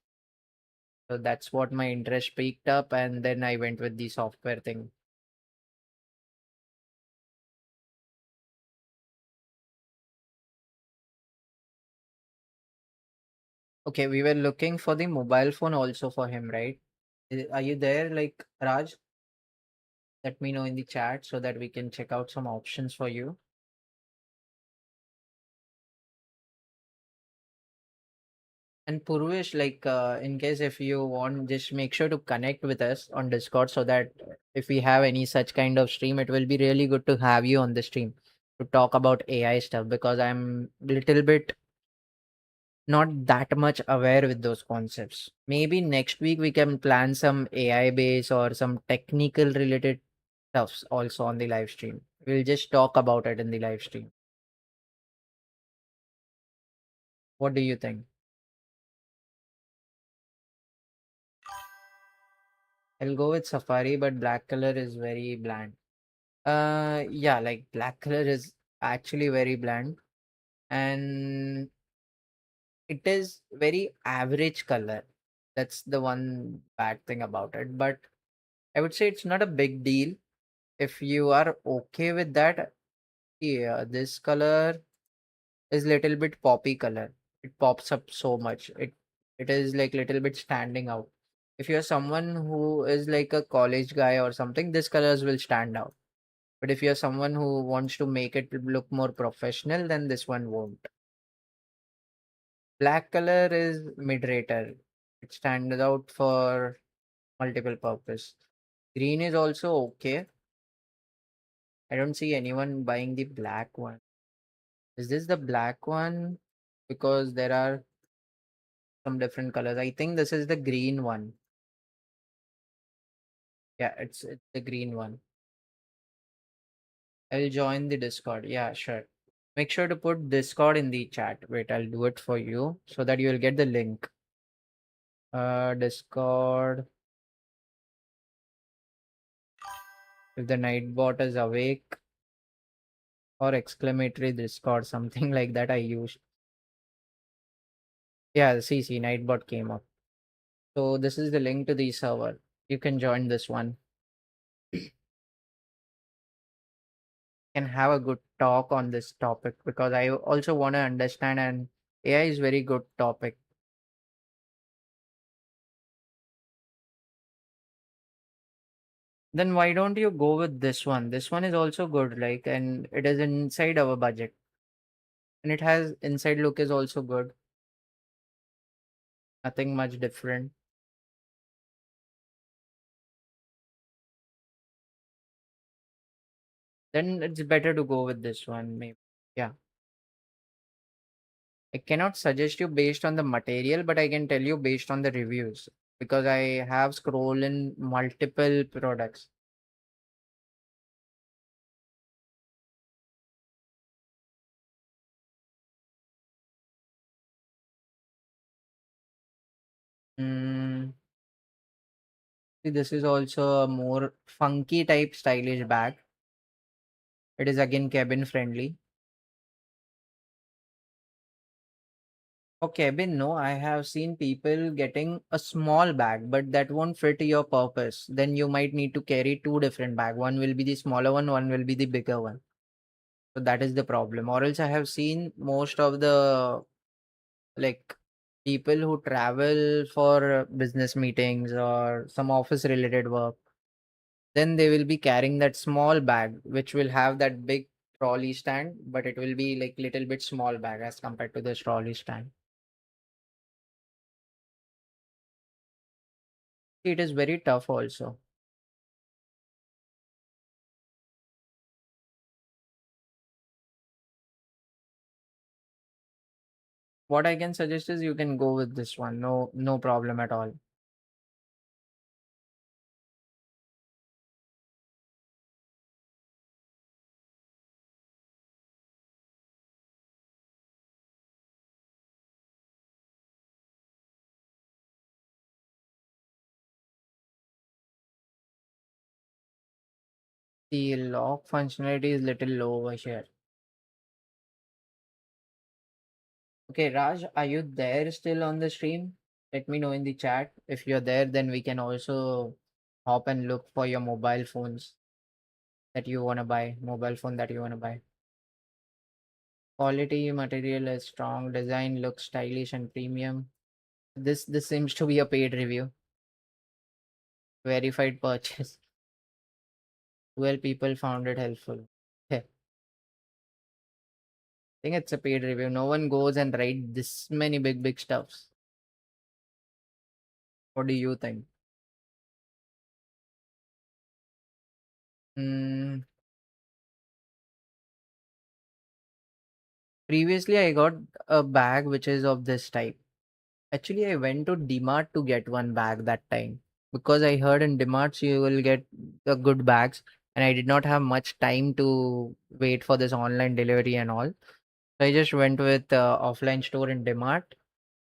S1: So that's what my interest picked up, and then I went with the software thing. Okay, we were looking for the mobile phone also for him, right? Are you there, like Raj? Let me know in the chat so that we can check out some options for you. And Purvish, like in case if you want, just make sure to connect with us on Discord so that if we have any such kind of stream, it will be really good to have you on the stream to talk about AI stuff because I'm little bit not that much aware with those concepts. Maybe next week we can plan some AI base or some technical related stuffs also on the live stream. We'll just talk about it in the live stream. What do you think? I'll go with Safari, but black color is very bland. Yeah, like black color is actually very bland and it is very average color. That's the one bad thing about it. But I would say it's not a big deal if you are okay with that. Yeah, this color is little bit poppy color. It pops up so much. It is like little bit standing out. If you're someone who is like a college guy or something, this colors will stand out. But if you're someone who wants to make it look more professional, then this one won't. Black color is mid-rater. It stands out for multiple purpose. Green is also okay. I don't see anyone buying the black one. Is this the black one? Because there are some different colors. I think this is the green one. Yeah, it's the green one. I'll join the Discord. Yeah, sure. Make sure to put Discord in the chat. Wait, I'll do it for you so that you'll get the link. Discord. If the Nightbot is awake or exclamatory Discord, something like that I used. Yeah, see, Nightbot came up. So this is the link to the server. You can join this one. Can have a good talk on this topic because I also want to understand and AI is very good topic. Then why don't you go with this one? This one is also good, like, and it is inside our budget, and it has inside look is also good. Nothing much different. Then it's better to go with this one, maybe. Yeah. I cannot suggest you based on the material, but I can tell you based on the reviews because I have scrolled in multiple products. Mm, see, this is also a more funky type stylish bag. It is again cabin friendly. For cabin, no, I have seen people getting a small bag, but that won't fit your purpose. Then you might need to carry two different bag. One will be the smaller one will be the bigger one. So that is the problem. Or else I have seen most of the like people who travel for business meetings or some office related work, then they will be carrying that small bag, which will have that big trolley stand, but it will be like little bit small bag as compared to the trolley stand. It is very tough also. What I can suggest is you can go with this one. No problem at all. The lock functionality is little low over here. Okay, Raj, are you there still on the stream? Let me know in the chat. If you're there, then we can also hop and look for your mobile phones that you want to buy, mobile phone that you want to buy. Quality material is strong, design looks stylish and premium. This seems to be a paid review. Verified purchase. 12 people found it helpful. I think it's a paid review. No one goes and write this many big stuffs. What do you think? Hmm. Previously, I got a bag which is of this type. Actually, I went to DMart to get one bag that time because I heard in DMarts you will get the good bags, and I did not have much time to wait for this online delivery and all. So I just went with offline store in DMart,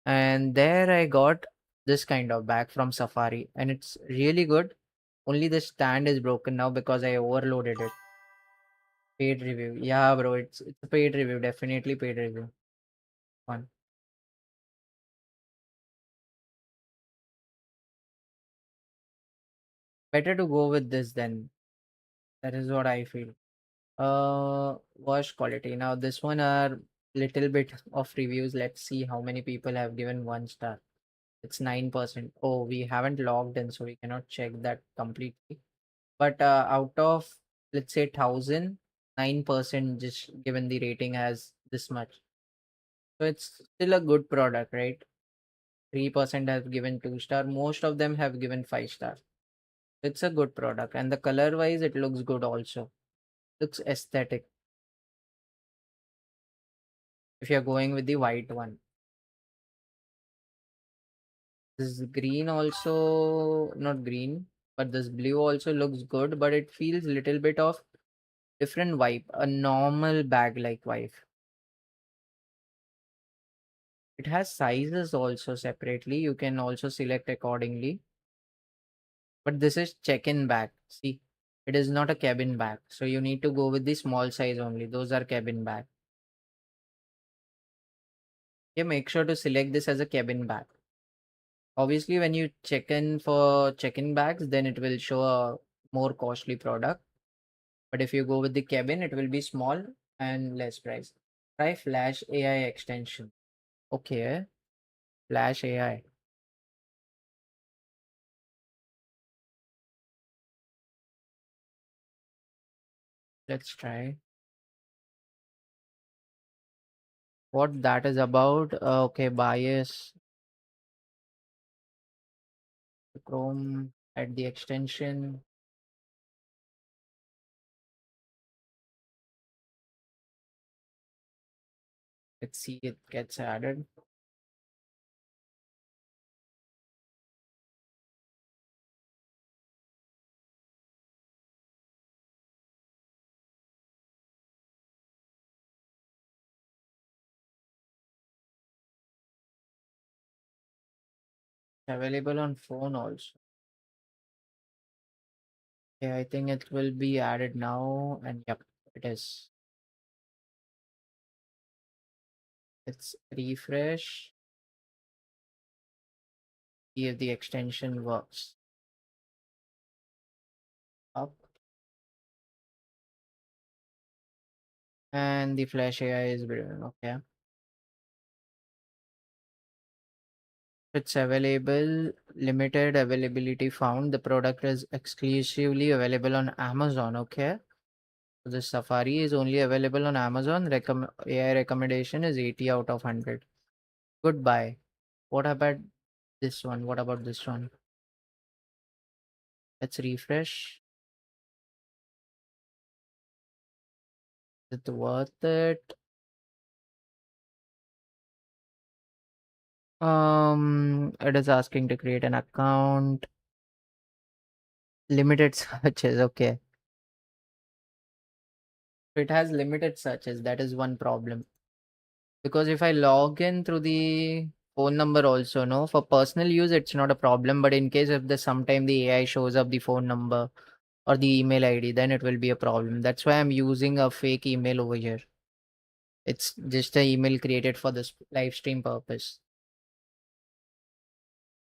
S1: and there I got this kind of bag from Safari, and it's really good. Only the stand is broken now because I overloaded it. Paid review, yeah, bro. It's a paid review, definitely paid review. One. Better to go with this then. That is what I feel. Wash quality. Now this one are little bit of reviews. Let's see how many people have given 1 star. It's 9%. Oh, we haven't logged in, so we cannot check that completely. But out of, let's say, 1,000, 9% just given the rating as this much. So it's still a good product, right? 3% have given 2 star. Most of them have given 5 star. It's a good product, and the color wise, it looks good also. Looks aesthetic if you're going with the white one. This green also, not green, but this blue also looks good, but it feels little bit of different vibe, a normal bag like vibe. It has sizes also separately. You can also select accordingly. But this is check-in bag. See, it is not a cabin bag. So you need to go with the small size only. Those are cabin bag. Okay, make sure to select this as a cabin bag. Obviously, when you check in for check-in bags, then it will show a more costly product. But if you go with the cabin, it will be small and less price. Try Flash AI extension. Okay, Flash AI. Let's try. What that is about? Okay, bias, Chrome at the extension. Let's see it gets added. Available on phone also. Yeah, I think it will be added now, and yep, it is. Let's refresh. See if the extension works. Up, and the Flash AI is brilliant. Okay. It's available, limited availability found. The product is exclusively available on Amazon. Okay. So the Safari is only available on Amazon. AI recommendation is 80 out of 100. Goodbye. What about this one? What about this one? Let's refresh. Is it worth it? It is asking to create an account. Limited searches. Okay. It has limited searches. That is one problem. Because if I log in through the phone number also, no, for personal use, it's not a problem. But in case if the sometime the AI shows up the phone number or the email ID, then it will be a problem. That's why I'm using a fake email over here. It's just an email created for this live stream purpose.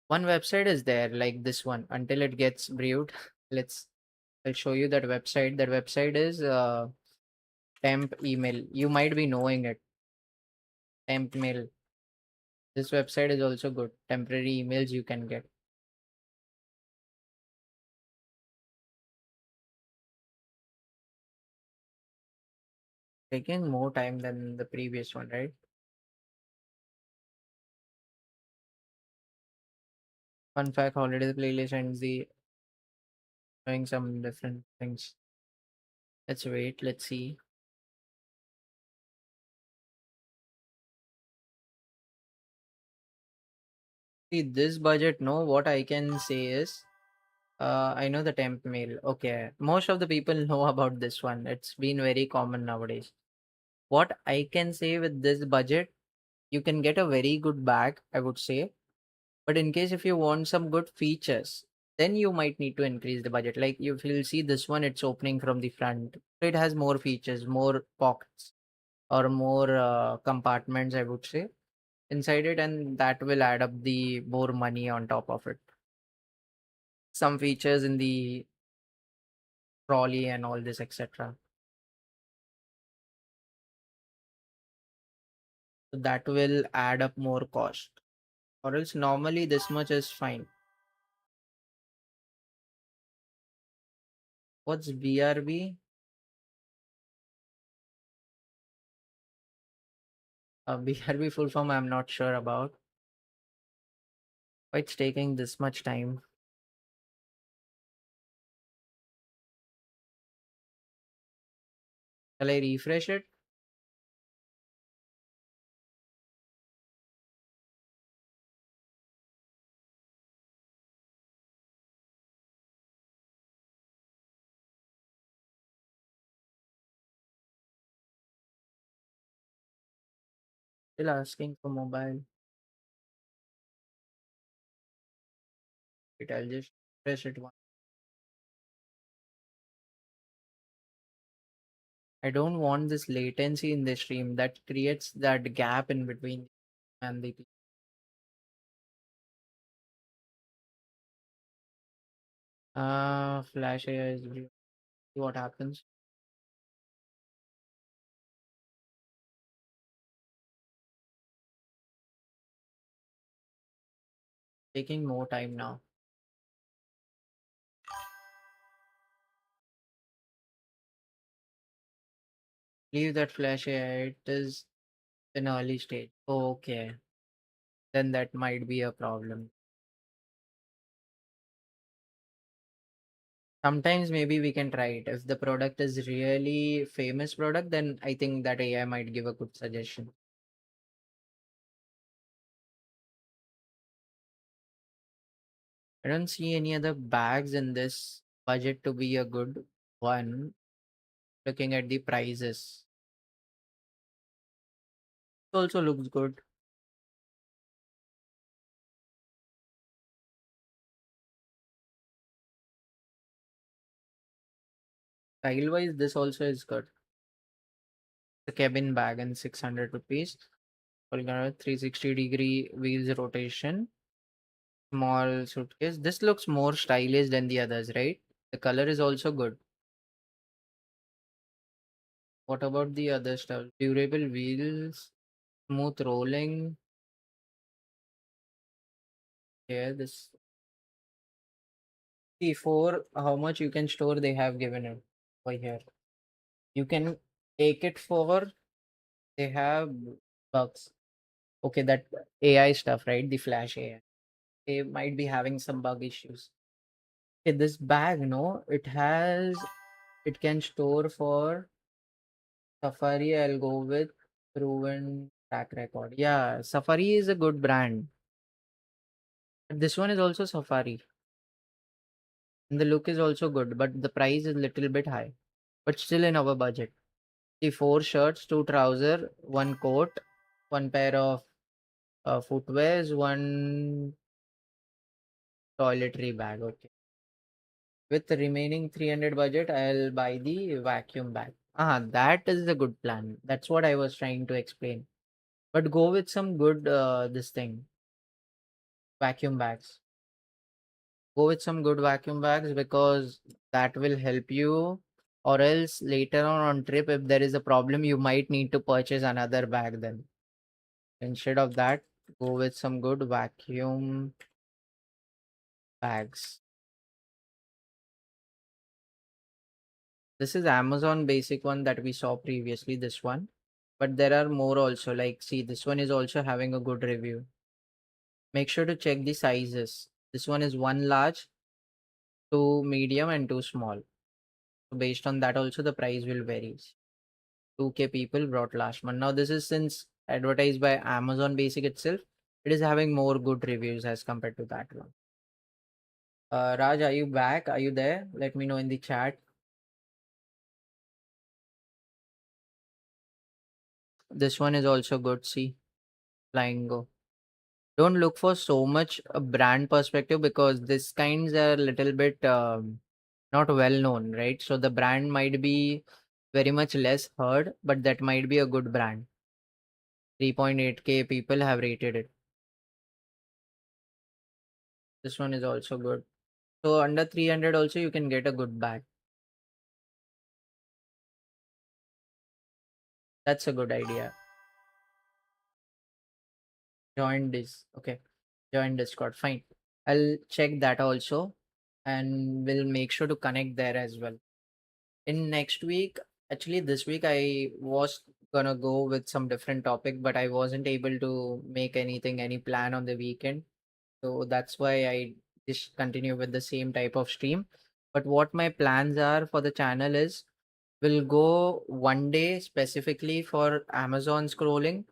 S1: One website is there like this one until it gets brewed. Let's I'll show you that website. That website is temp email. You might be knowing it. Temp mail. This website is also good. Temporary emails you can get. Taking more time than the previous one, right? Fun fact, holiday playlist and the showing some different things. Let's wait. Let's see. See this budget. No, what I can say is, I know the temp mail. Okay, most of the people know about this one. It's been very common nowadays. What I can say with this budget, you can get a very good bag, I would say. But in case if you want some good features, then you might need to increase the budget. Like if you'll see this one, it's opening from the front. So it has more features, more pockets or more compartments, I would say, inside it, and that will add up the more money on top of it. Some features in the trolley and all this, etc. So that will add up more cost. Or else normally this much is fine. What's BRB? BRB full form I'm not sure about. Why it's taking this much time? Shall I refresh it? Still asking for mobile. Wait, I'll just press it once. I don't want this latency in the stream that creates that gap in between and the flash AI is what happens. Taking more time now. Leave that flash AI. It is an early stage. Okay, then that might be a problem. Sometimes maybe we can try it. If the product is really famous product, then I think that AI might give a good suggestion. I don't see any other bags in this budget to be a good one. Looking at the prices, it also looks good. Style wise, this also is good. The cabin bag and 600 rupees. We're gonna 360-degree wheels rotation. Small suitcase. This looks more stylish than the others, right? The color is also good. What about the other stuff? Durable wheels, smooth rolling. Yeah, this see for how much you can store they have given it over here. You can take it for they have bugs. Okay, that AI stuff, right? The flash AI. They might be having some bug issues. Okay, this bag, no, it can store for Safari. I'll go with proven track record. Yeah, Safari is a good brand. This one is also Safari. And the look is also good, but the price is little bit high. But still in our budget. The four shirts, two trouser, one coat, one pair of footwears, one toiletry bag. Okay. With the remaining 300 budget, I'll buy the vacuum bag. That is a good plan. That's what I was trying to explain. But go with some good this thing, vacuum bags. Go with some good vacuum bags because that will help you, or else later on trip if there is a problem you might need to purchase another bag then. Instead of that, go with some good vacuum bags. This is Amazon basic one that we saw previously, this one. But there are more also. Like, see, this one is also having a good review. Make sure to check the sizes. This one is one large, two medium, and two small. So based on that, also the price will vary. 2K people brought last month. Now, this is since advertised by Amazon Basic itself, it is having more good reviews as compared to that one. Raj, are you back? Are you there? Let me know in the chat. This one is also good. See, Flying Go. Don't look for so much a brand perspective because this kinds are a little bit not well known, right? So the brand might be very much less heard, but that might be a good brand. 3.8K people have rated it. This one is also good. So under 300 also you can get a good bag. That's a good idea. Join this. Okay. Join Discord. Fine. I'll check that also and we'll make sure to connect there as well. In next week, actually this week I was gonna go with some different topic, but I wasn't able to make any plan on the weekend. So that's why I just continue with the same type of stream. But what my plans are for the channel is we'll go one day specifically for Amazon scrolling.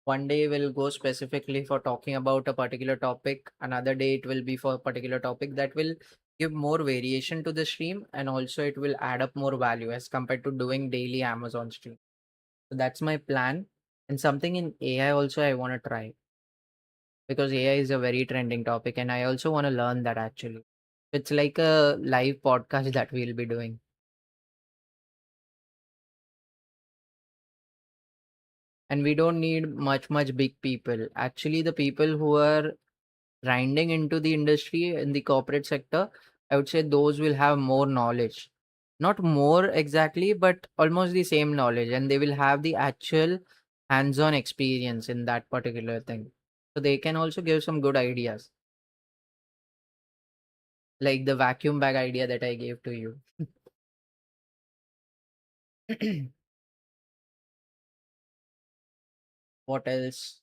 S1: One day we'll go specifically for talking about a particular topic. Another day it will be for a particular topic that will give more variation to the stream and also it will add up more value as compared to doing daily Amazon stream. So that's my plan. And something in AI also I want to try because AI is a very trending topic and I also want to learn that actually. It's like a live podcast that we'll be doing. And we don't need much big people. Actually, the people who are grinding into the industry in the corporate sector, I would say those will have more knowledge. Not more exactly, but almost the same knowledge, and they will have the actual hands-on experience in that particular thing. So they can also give some good ideas, like the vacuum bag idea that I gave to you. What else?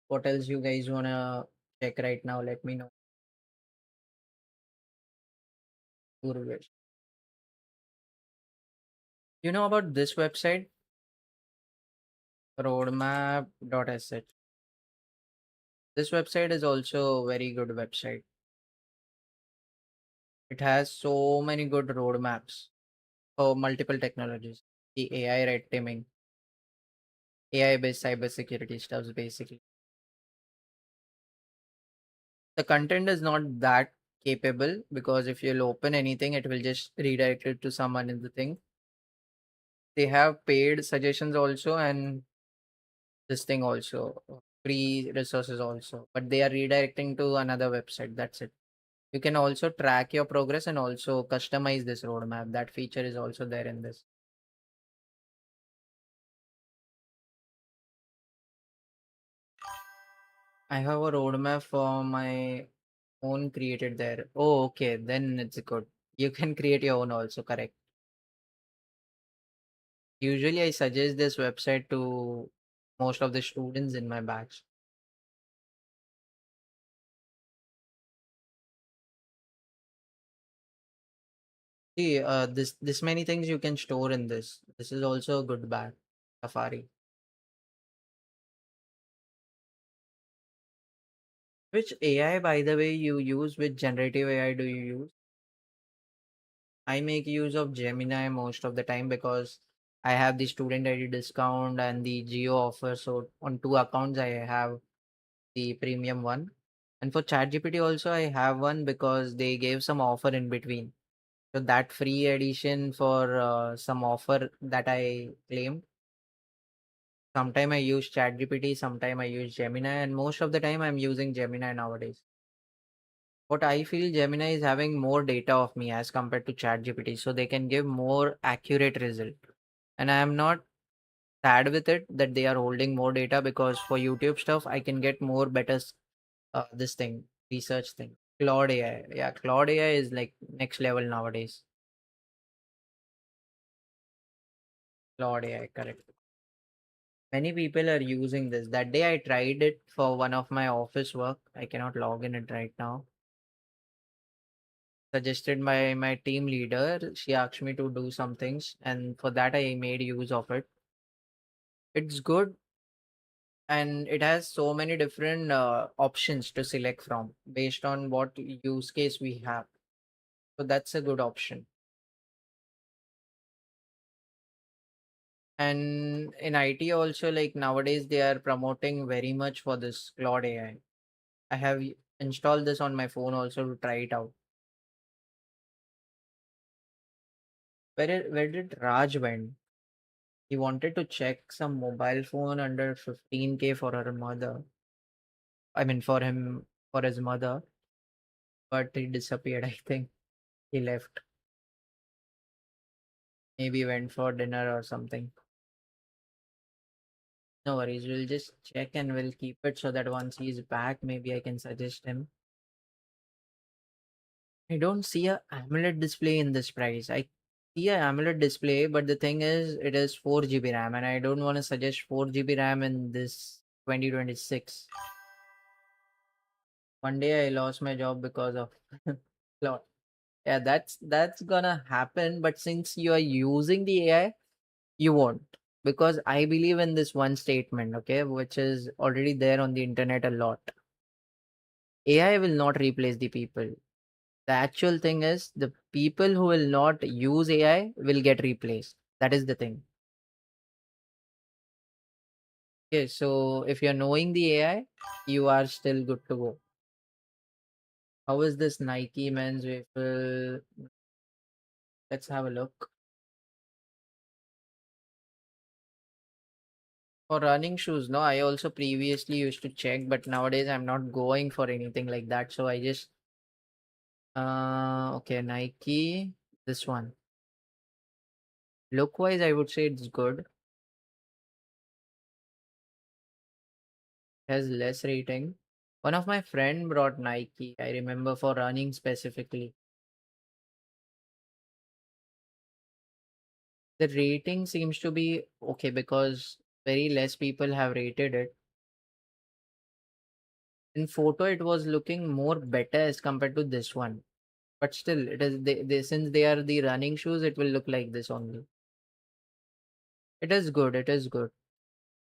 S1: What else you guys wanna check right now? Let me know. Urvesh. You know about this website, roadmap.sh. This website is also a very good website. It has so many good roadmaps for multiple technologies. The AI red teaming, AI based cybersecurity stuffs basically. The content is not that capable because if you'll open anything, it will just redirect it to someone in the thing. They have paid suggestions also and this thing also, free resources also, but they are redirecting to another website. That's it. You can also track your progress and also customize this roadmap. That feature is also there in this. I have a roadmap for my own created there. Oh, okay. Then it's good. You can create your own also, correct. Usually I suggest this website to most of the students in my batch. See, this many things you can store in this. This is also a good bag. Safari. Which AI, by the way, you use? Which generative AI do you use? I make use of Gemini most of the time because I have the student ID discount and the Geo offer. So on two accounts, I have the premium one. And for ChatGPT also, I have one because they gave some offer in between. So that free edition for some offer that I claimed. Sometime I use ChatGPT, sometime I use Gemini, and most of the time I'm using Gemini nowadays. What I feel, Gemini is having more data of me as compared to ChatGPT, so they can give more accurate result. And I am not sad with it that they are holding more data, because for YouTube stuff I can get more better this thing research thing. Claude AI, yeah, Claude AI is like next level nowadays. Claude AI, correct. Many people are using this. That day I tried it for one of my office work. I cannot log in it right now. Suggested by my team leader. She asked me to do some things, and for that I made use of it. It's good, and it has so many different options to select from based on what use case we have. So that's a good option. And in IT also, like nowadays, they are promoting very much for this Claude AI. I have installed this on my phone also to try it out. Where did Raj went? He wanted to check some mobile phone under 15K for her mother. I mean, for his mother, but he disappeared. I think he left. Maybe went for dinner or something. No worries. We'll just check and we'll keep it so that once he's back, maybe I can suggest him. I don't see a AMOLED display in this price. I see a AMOLED display, but the thing is, it is 4 GB RAM, and I don't want to suggest 4 GB RAM in this 2026. One day I lost my job because of Claude. Yeah, that's gonna happen. But since you are using the AI, you won't. Because I believe in this one statement, okay, which is already there on the internet a lot. AI will not replace the people. The actual thing is the people who will not use AI will get replaced. That is the thing. Okay, so if you're knowing the AI, you are still good to go. How is this Nike men's waffle? Let's have a look. For running shoes, no, I also previously used to check, but nowadays I'm not going for anything like that. So I just okay, Nike, this one. Look wise, I would say it's good. Has less rating. One of my friend brought Nike, I remember, for running specifically. The rating seems to be okay because very less people have rated it. In photo, it was looking more better as compared to this one. But still, it is they since they are the running shoes, it will look like this only. It is good. It is good.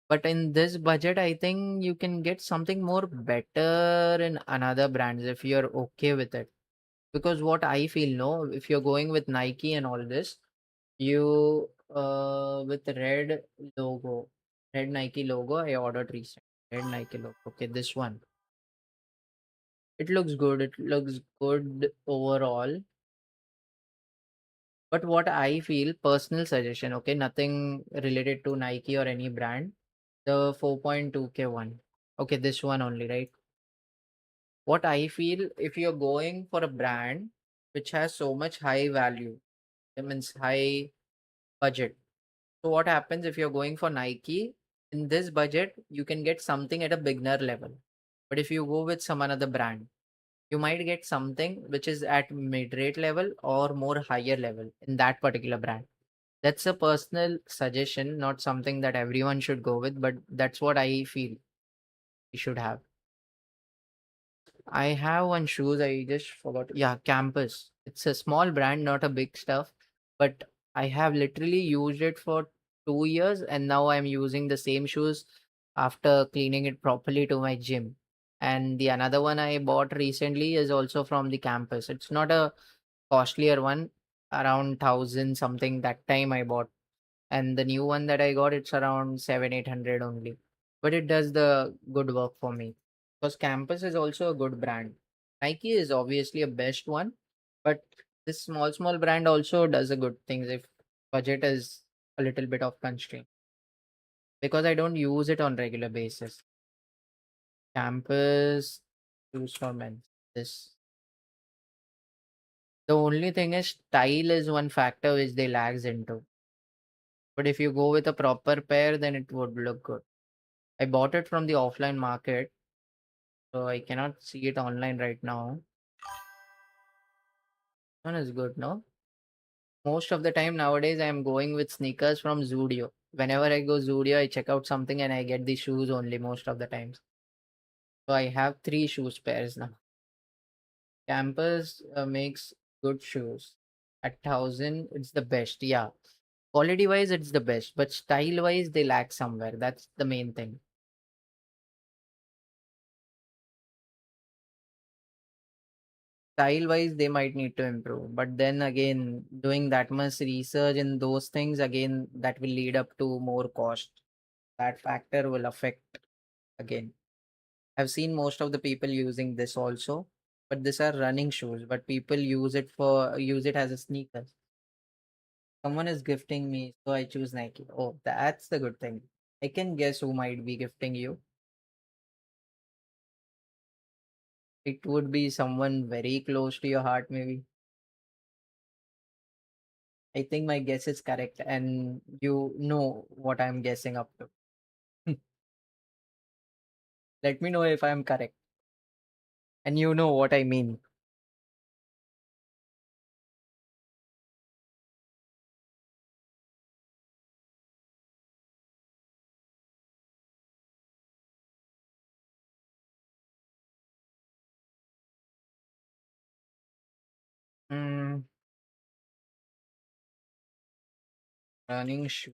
S1: But in this budget, I think you can get something more better in another brands if you're okay with it. Because what I feel, no, if you're going with Nike and all this, you with logo, red Nike logo, I ordered recent. Red Nike logo. Okay, this one. It looks good. It looks good overall. But what I feel, personal suggestion, okay, nothing related to Nike or any brand. The 4.2K one. Okay, this one only, right? What I feel, if you're going for a brand which has so much high value, it means high budget. So what happens if you're going for Nike in this budget, you can get something at a beginner level. But if you go with some another brand, you might get something which is at mid-rate level or more higher level in that particular brand. That's a personal suggestion, not something that everyone should go with, but that's what I feel you should have. I have one shoes. I just forgot. Yeah, Campus. It's a small brand, not a big stuff, but I have literally used it for 2 years, and now I'm using the same shoes after cleaning it properly to my gym. And the another one I bought recently is also from the Campus. It's not a costlier one, around thousand something that time I bought, and the new one that I got, it's around 700-800 only. But it does the good work for me because Campus is also a good brand. Nike is obviously a best one, but This small brand also does a good things if budget is a little bit of constraint because I don't use it on regular basis. Campus shoes for men. This the only thing is style is one factor which they lags into. But if you go with a proper pair, then it would look good. I bought it from the offline market, so I cannot see it online right now. One is good, no? Most of the time nowadays, I am going with sneakers from Zudio. Whenever I go Zudio, I check out something and I get the shoes only most of the times. So I have three shoes pairs now. Campus makes good shoes. At 1000, it's the best. Yeah. Quality wise, it's the best. But style wise, they lack somewhere. That's the main thing. Style wise, they might need to improve. But then again, doing that much research in those things, again, that will lead up to more cost. That factor will affect again. I've seen most of the people using this also, but these are running shoes, but people use it as a sneaker. Someone is gifting me, so I choose Nike. Oh, that's the good thing. I can guess who might be gifting you. It would be someone very close to your heart, maybe. I think my guess is correct, and you know what I'm guessing up to. Let me know if I'm correct, and you know what I mean. Mm, running shoe.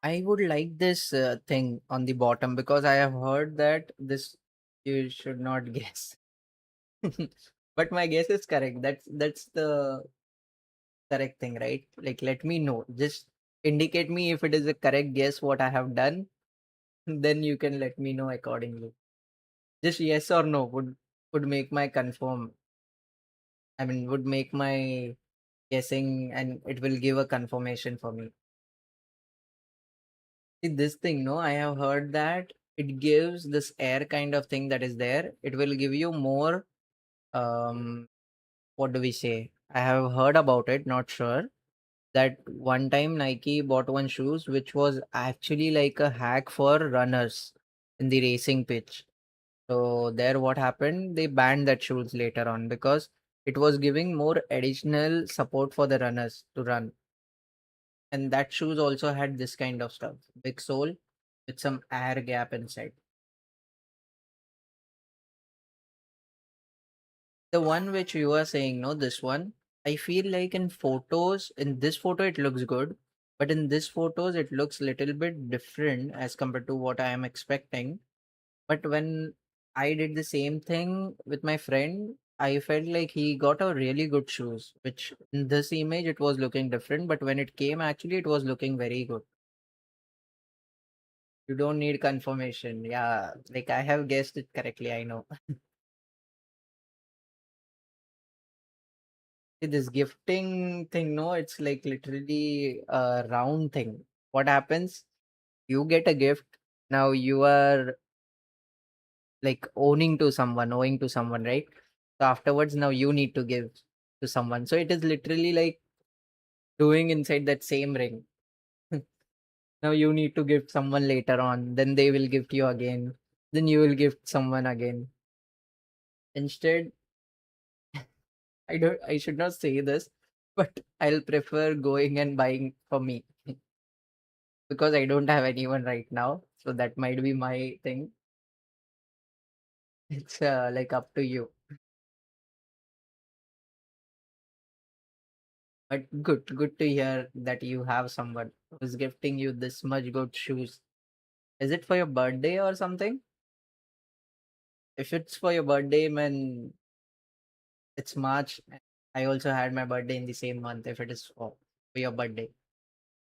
S1: I would like this thing on the bottom because I have heard that this you should not guess. But my guess is correct. That's the correct thing, right? Like let me know. Just indicate me if it is a correct guess what I have done. Then you can let me know accordingly. Just yes or no would make my confirm. I mean would make my guessing and it will give a confirmation for me. See this thing, no, I have heard that it gives this air kind of thing that is there. It will give you more what do we say? I have heard about it, not sure. That one time Nike bought one shoes which was actually like a hack for runners in the racing pitch. So there what happened? They banned that shoes later on because it was giving more additional support for the runners to run. And that shoes also had this kind of stuff. Big sole with some air gap inside. The one which you are saying, no, this one, I feel like in photos, in this photo it looks good, but in this photos it looks little bit different as compared to what I am expecting. But when I did the same thing with my friend, I felt like he got a really good shoes, which in this image it was looking different, but when it came actually it was looking very good. You don't need confirmation. Yeah, like I have guessed it correctly, I know. See, this gifting thing, no, it's like literally a round thing. What happens? You get a gift. Now you are like owing to someone, right? So afterwards, now you need to give to someone. So it is literally like doing inside that same ring. Now you need to gift someone later on. Then they will gift you again. Then you will gift someone again. Instead, I should not say this, but I'll prefer going and buying for me. Because I don't have anyone right now. So that might be my thing. It's like up to you. But good to hear that you have someone who's gifting you this much good shoes. Is it for your birthday or something? If it's for your birthday, man, it's March. I also had my birthday in the same month. If it is for your birthday,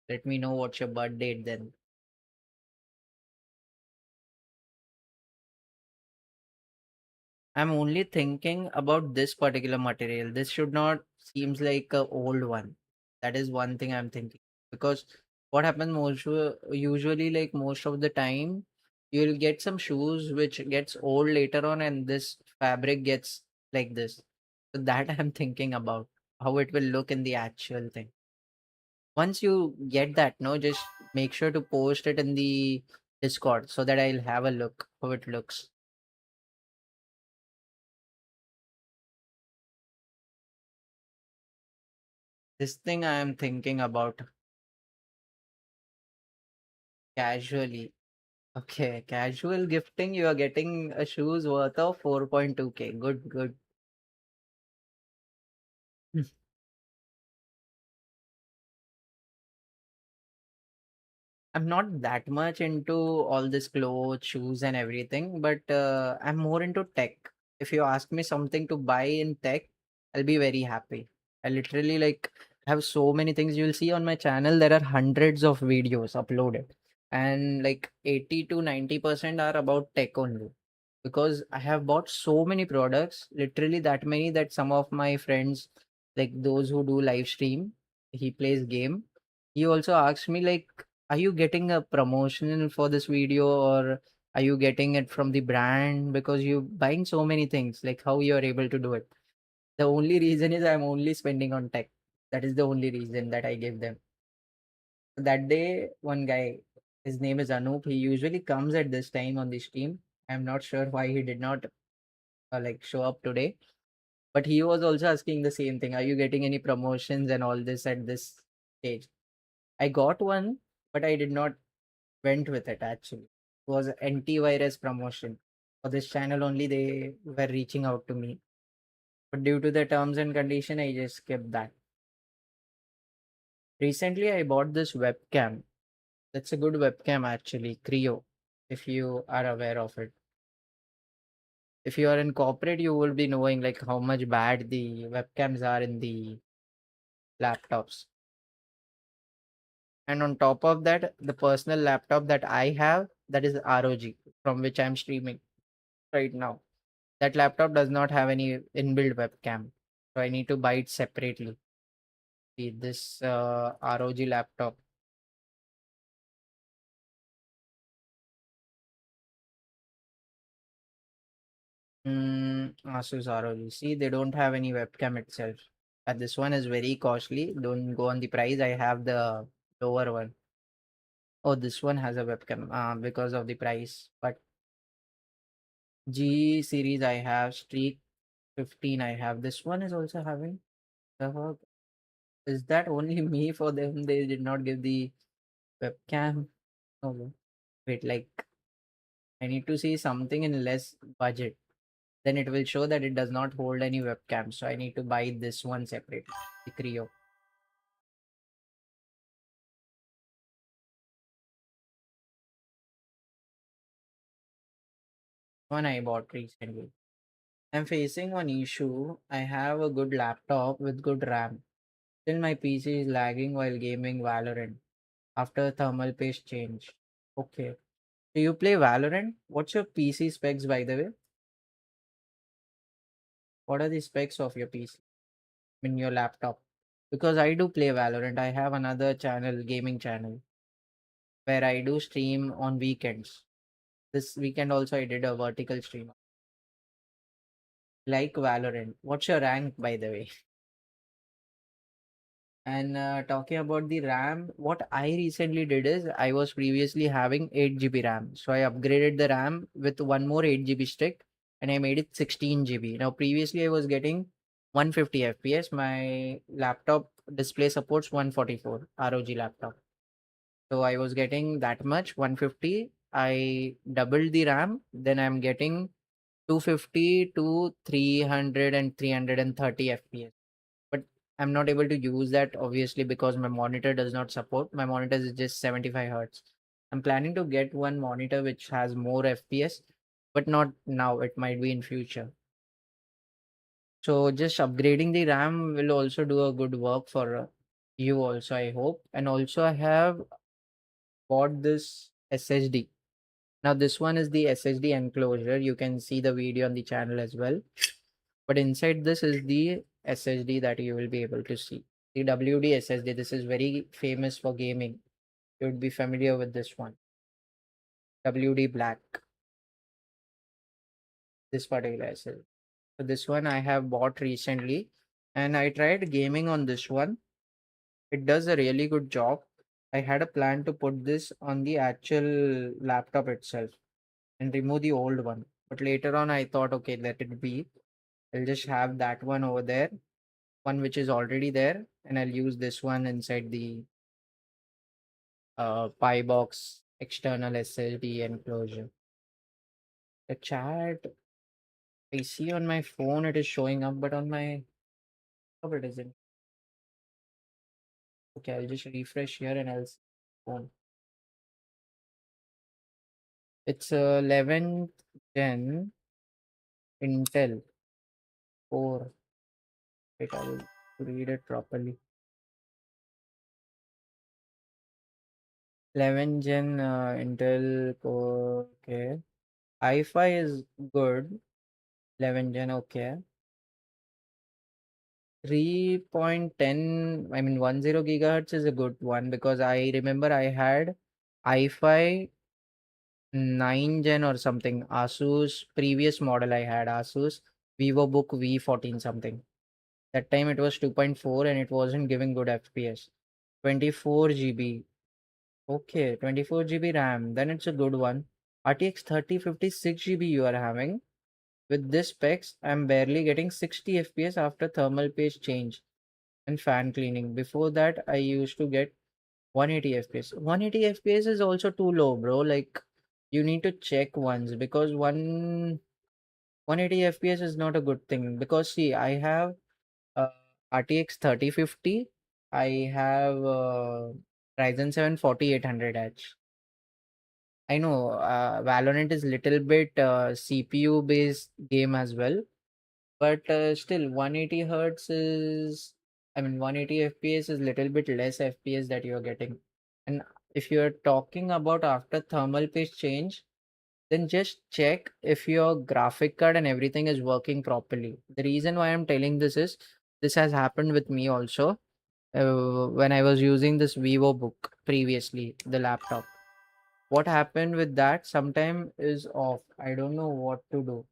S1: let me know what's your birth date then. I'm only thinking about this particular material. This should not seems like a old one. That is one thing I'm thinking. Because what happens usually like most of the time, you'll get some shoes which gets old later on, and this fabric gets like this. So that I'm thinking about how it will look in the actual thing. Once you get that, no, just make sure to post it in the Discord so that I'll have a look how it looks. This thing I am thinking about casually. Okay, casual gifting, you are getting a shoes worth of 4.2K. Good, good. I'm not that much into all this clothes, shoes, and everything, but I'm more into tech. If you ask me something to buy in tech, I'll be very happy. I literally like have so many things. You'll see on my channel there are hundreds of videos uploaded, and like 80 to 90% are about tech only. Because I have bought so many products, literally that many that some of my friends, like those who do live stream, he plays game. He also asked me like, are you getting a promotion for this video, or are you getting it from the brand because you buying so many things, like how you are able to do it? The only reason is I'm only spending on tech. That is the only reason that I give them. That day, one guy, his name is Anup, he usually comes at this time on the stream. I'm not sure why he did not like show up today, but he was also asking the same thing, are you getting any promotions and all this at this stage? I got one, but I did not went with it actually. It was antivirus promotion. For this channel only they were reaching out to me. But due to the terms and condition, I just kept that. Recently I bought this webcam. That's a good webcam actually, Creo, if you are aware of it. If you are in corporate, you will be knowing like how much bad the webcams are in the laptops. And on top of that, the personal laptop that I have, that is ROG, from which I'm streaming right now. That laptop does not have any inbuilt webcam, so I need to buy it separately. See this ROG laptop. Asus ROG. See, they don't have any webcam itself. And this one is very costly. Don't go on the price. I have the lower one. Oh, this one has a webcam because of the price. But G series I have, Streak 15 I have. This one is also having. Uh, is that only me for them? They did not give the webcam. Oh, wait, like I need to see something in less budget. Then it will show that it does not hold any webcam. So I need to buy this one separately. The Creo one I bought recently. I'm facing one issue. I have a good laptop with good RAM. Still my PC is lagging while gaming Valorant after thermal paste change. Okay. Do you play Valorant? What's your PC specs by the way? What are the specs of your PC in your laptop? Because I do play Valorant. I have another channel, gaming channel, where I do stream on weekends. This weekend also I did a vertical stream. Like Valorant. What's your rank by the way? And talking about the RAM, what I recently did is I was previously having 8 GB RAM. So I upgraded the RAM with one more 8 GB stick and I made it 16 GB. Now previously I was getting 150 FPS. My laptop display supports 144 ROG laptop. So I was getting that much 150. I doubled the RAM. Then I'm getting 250 to 300 and 330 FPS. But I'm not able to use that obviously because my monitor does not support. My monitor is just 75 hertz. I'm planning to get one monitor which has more FPS, but not now. It might be in future. So just upgrading the RAM will also do a good work for you also, I hope. And also I have bought this SSD. Now this one is the SSD enclosure. You can see the video on the channel as well. But inside this is the SSD that you will be able to see. The WD SSD. This is very famous for gaming. You would be familiar with this one. WD Black. This particular SSD. So this one I have bought recently, and I tried gaming on this one. It does a really good job. I had a plan to put this on the actual laptop itself and remove the old one. But later on, I thought, okay, let it be. I'll just have that one over there, one which is already there, and I'll use this one inside the Pi box external SSD enclosure. The chat I see on my phone, it is showing up, but on my laptop, it isn't. Okay, I'll just refresh here and I'll see phone. It's 11th gen Intel Core. Wait, I'll read it properly. 11 gen Intel Core. Okay. i5 is good. 11 gen. Okay. 3.10, I mean 10 gigahertz is a good one because I remember I had i5 9 gen or something. Asus previous model I had Asus VivoBook V14 something. That time it was 2.4 and it wasn't giving good FPS. 24 GB. Okay, 24 GB RAM. Then it's a good one. RTX 3050 6 GB you are having. With this specs, I'm barely getting 60 FPS after thermal paste change and fan cleaning. Before that, I used to get 180 FPS. 180 FPS is also too low, bro. Like, you need to check once because 180 FPS is not a good thing. Because, see, I have uh, RTX 3050, I have Ryzen 7 4800H. I know Valorant is little bit CPU based game as well, but still 180 hertz is, I mean 180 FPS is little bit less FPS that you're getting. And if you're talking about after thermal paste change, then just check if your graphic card and everything is working properly. The reason why I'm telling this is this has happened with me also when I was using this Vivo book previously, the laptop. What happened with that sometime is off. I don't know what to do.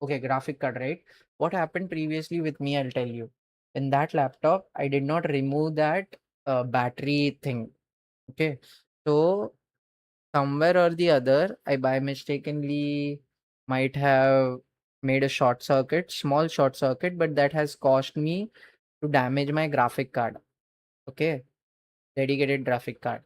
S1: Okay, graphic card, right? What happened previously with me, I'll tell you. In that laptop, I did not remove that battery thing. Okay. So somewhere or the other, I by mistakenly might have made a short circuit, small short circuit, but that has caused me to damage my graphic card. Okay. Dedicated graphic card.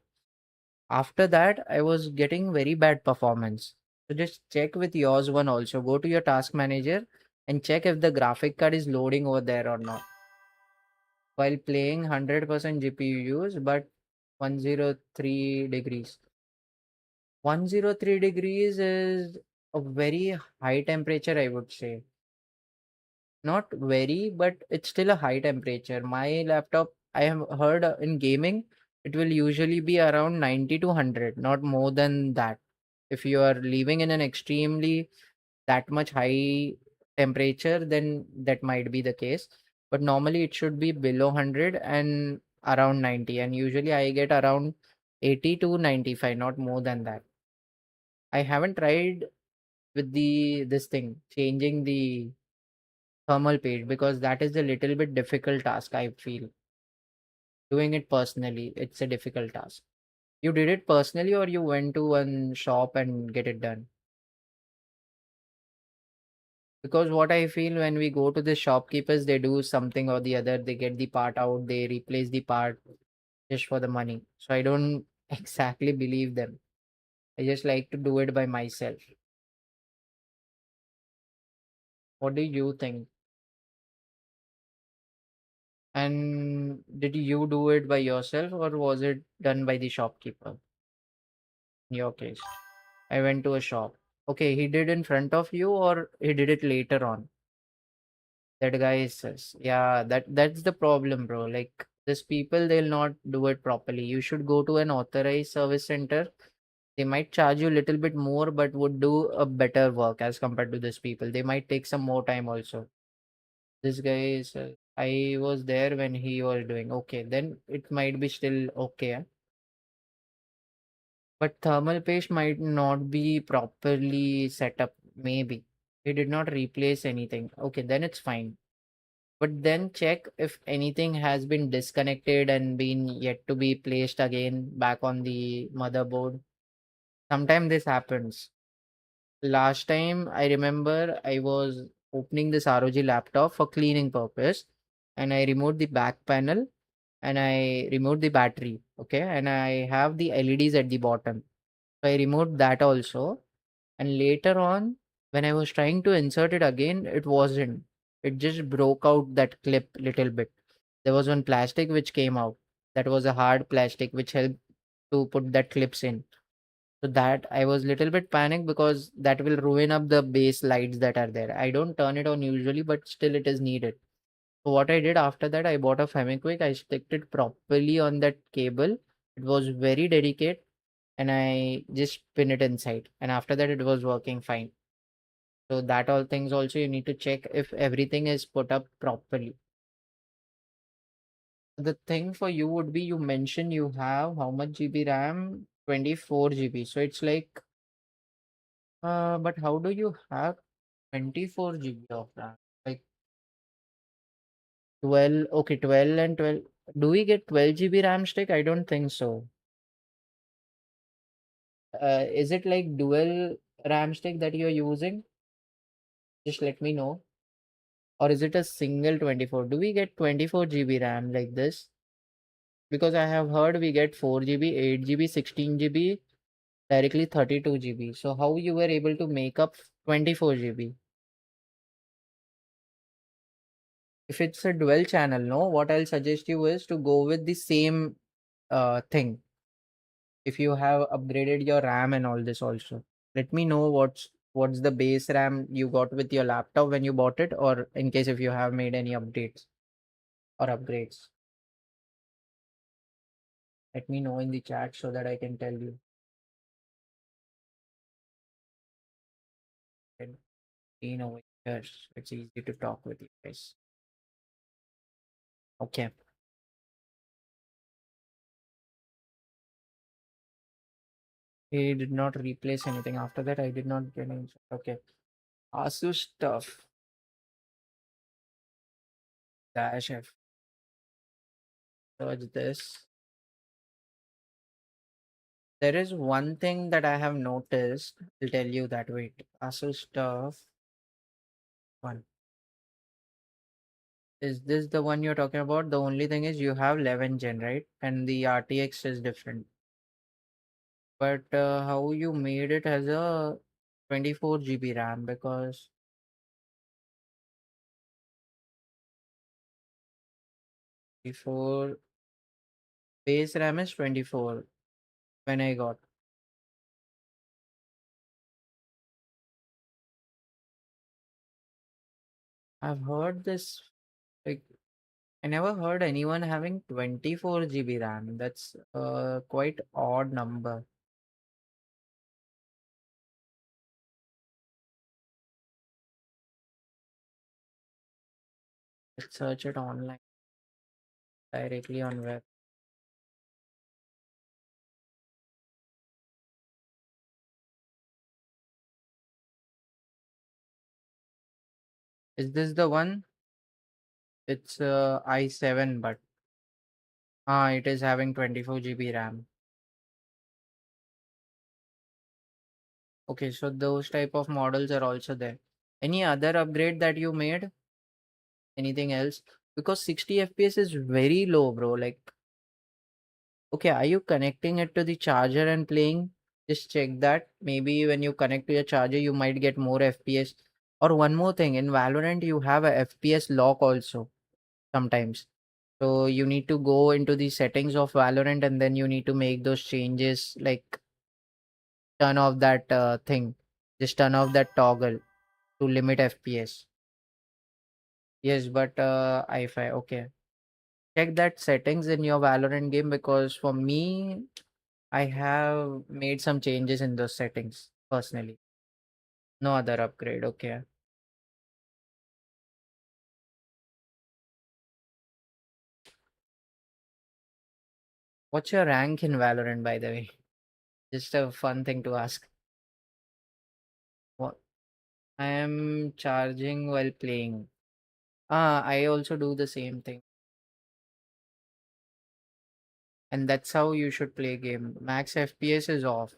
S1: After that, I was getting very bad performance. So just check with yours one also. Go to your task manager and check if the graphic card is loading over there or not. While playing 100% GPU use, but 103 degrees. 103 degrees is a very high temperature, I would say. Not very, but it's still a high temperature. My laptop, I have heard in gaming, it will usually be around 90 to 100, not more than that. If you are living in an extremely that much high temperature, then that might be the case. But normally it should be below 100 and around 90. And usually I get around 80 to 95, not more than that. I haven't tried with the this thing, changing the thermal page because that is a little bit difficult task I feel. Doing it personally, it's a difficult task. You did it personally or you went to one shop and get it done? Because what I feel when we go to the shopkeepers, they do something or the other, they get the part out, they replace the part just for the money. So I don't exactly believe them. I just like to do it by myself. What do you think? And did you do it by yourself or was it done by the shopkeeper in your case? I went to a shop. Okay, he did in front of you or he did it later on? That guy says, yeah, that's the problem, bro. Like these people, they'll not do it properly. You should go to an authorized service center. They might charge you a little bit more, but would do a better work as compared to these people. They might take some more time also. This guy is, I was there when he was doing. Okay, then it might be still okay. But thermal paste might not be properly set up. Maybe he did not replace anything. Okay, then it's fine. But then check if anything has been disconnected and been yet to be placed again back on the motherboard. Sometimes this happens. Last time I remember I was opening this ROG laptop for cleaning purpose, and I removed the back panel and I removed the battery. Okay, and I have the LEDs at the bottom. So I removed that also. And later on, when I was trying to insert it again, it wasn't. It just broke out that clip little bit. There was one plastic which came out. That was a hard plastic which helped to put that clips in. So that I was little bit panicked because that will ruin up the base lights that are there. I don't turn it on usually, but still it is needed. So what I did after that, I bought a Fevikwik. I sticked it properly on that cable. It was very delicate, and I just pin it inside. And after that, it was working fine. So that all things also you need to check if everything is put up properly. The thing for you would be you mentioned you have how much GB RAM? 24 GB. So it's like, but how do you have 24 GB of RAM? Like 12, okay, 12 and 12. Do we get 12 GB RAM stick? I don't think so. Is it like dual RAM stick that you're using? Just let me know. Or is it a single 24? Do we get 24 GB RAM like this? Because I have heard we get 4 GB, 8 GB, 16 GB, directly 32 GB. So how you were able to make up 24 GB? If it's a dual channel, no, what I'll suggest you is to go with the same thing. If you have upgraded your RAM and all this also, let me know what's the base RAM you got with your laptop when you bought it, or in case if you have made any updates or upgrades. Let me know in the chat so that I can tell you. And over here, so it's easy to talk with you guys. Okay. He did not replace anything. After that, I did not get any. Okay. Asus stuff. Dash F. Search this. There is one thing that I have noticed. I'll tell you that. Wait. Asus stuff. One. Is this the one you're talking about? The only thing is you have 11 gen, right? And the RTX is different. But how you made it as a 24 GB RAM? Because before base RAM is 24 when I got. I've heard this, like, I never heard anyone having 24 GB RAM. That's a quite odd number. Let's search it online directly on web. Is this the one? It's i7, but it is having 24 GB RAM. Okay, so those type of models are also there. Any other upgrade that you made? Anything else? Because 60 FPS is very low, bro. Like, okay, are you connecting it to the charger and playing? Just check that. Maybe when you connect to your charger, you might get more FPS. Or one more thing, in Valorant, you have a FPS lock also sometimes. So you need to go into the settings of Valorant and then you need to make those changes, like turn off that thing. Just turn off that toggle to limit FPS. Yes, but I5, okay. Check that settings in your Valorant game because for me, I have made some changes in those settings personally. No other upgrade. Okay. What's your rank in Valorant, by the way? Just a fun thing to ask. What? I am charging while playing. Ah, I also do the same thing. And that's how you should play game. Max FPS is off.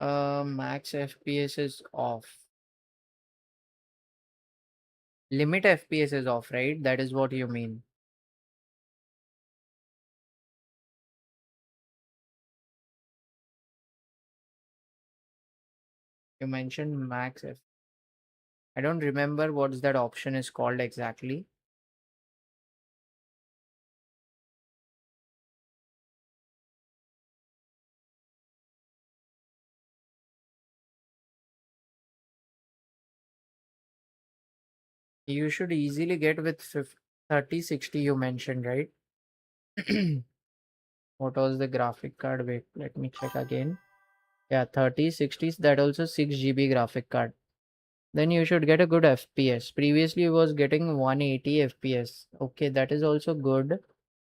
S1: Max FPS is off. Limit FPS is off, right? That is what you mean. You mentioned max F. I don't remember what's that option is called exactly. You should easily get with 3060 you mentioned, right? What was the graphic card? Wait, let me check again. Yeah, 3060s, that also 6 GB graphic card. Then you should get a good FPS. Previously, you was getting 180 FPS. Okay, that is also good.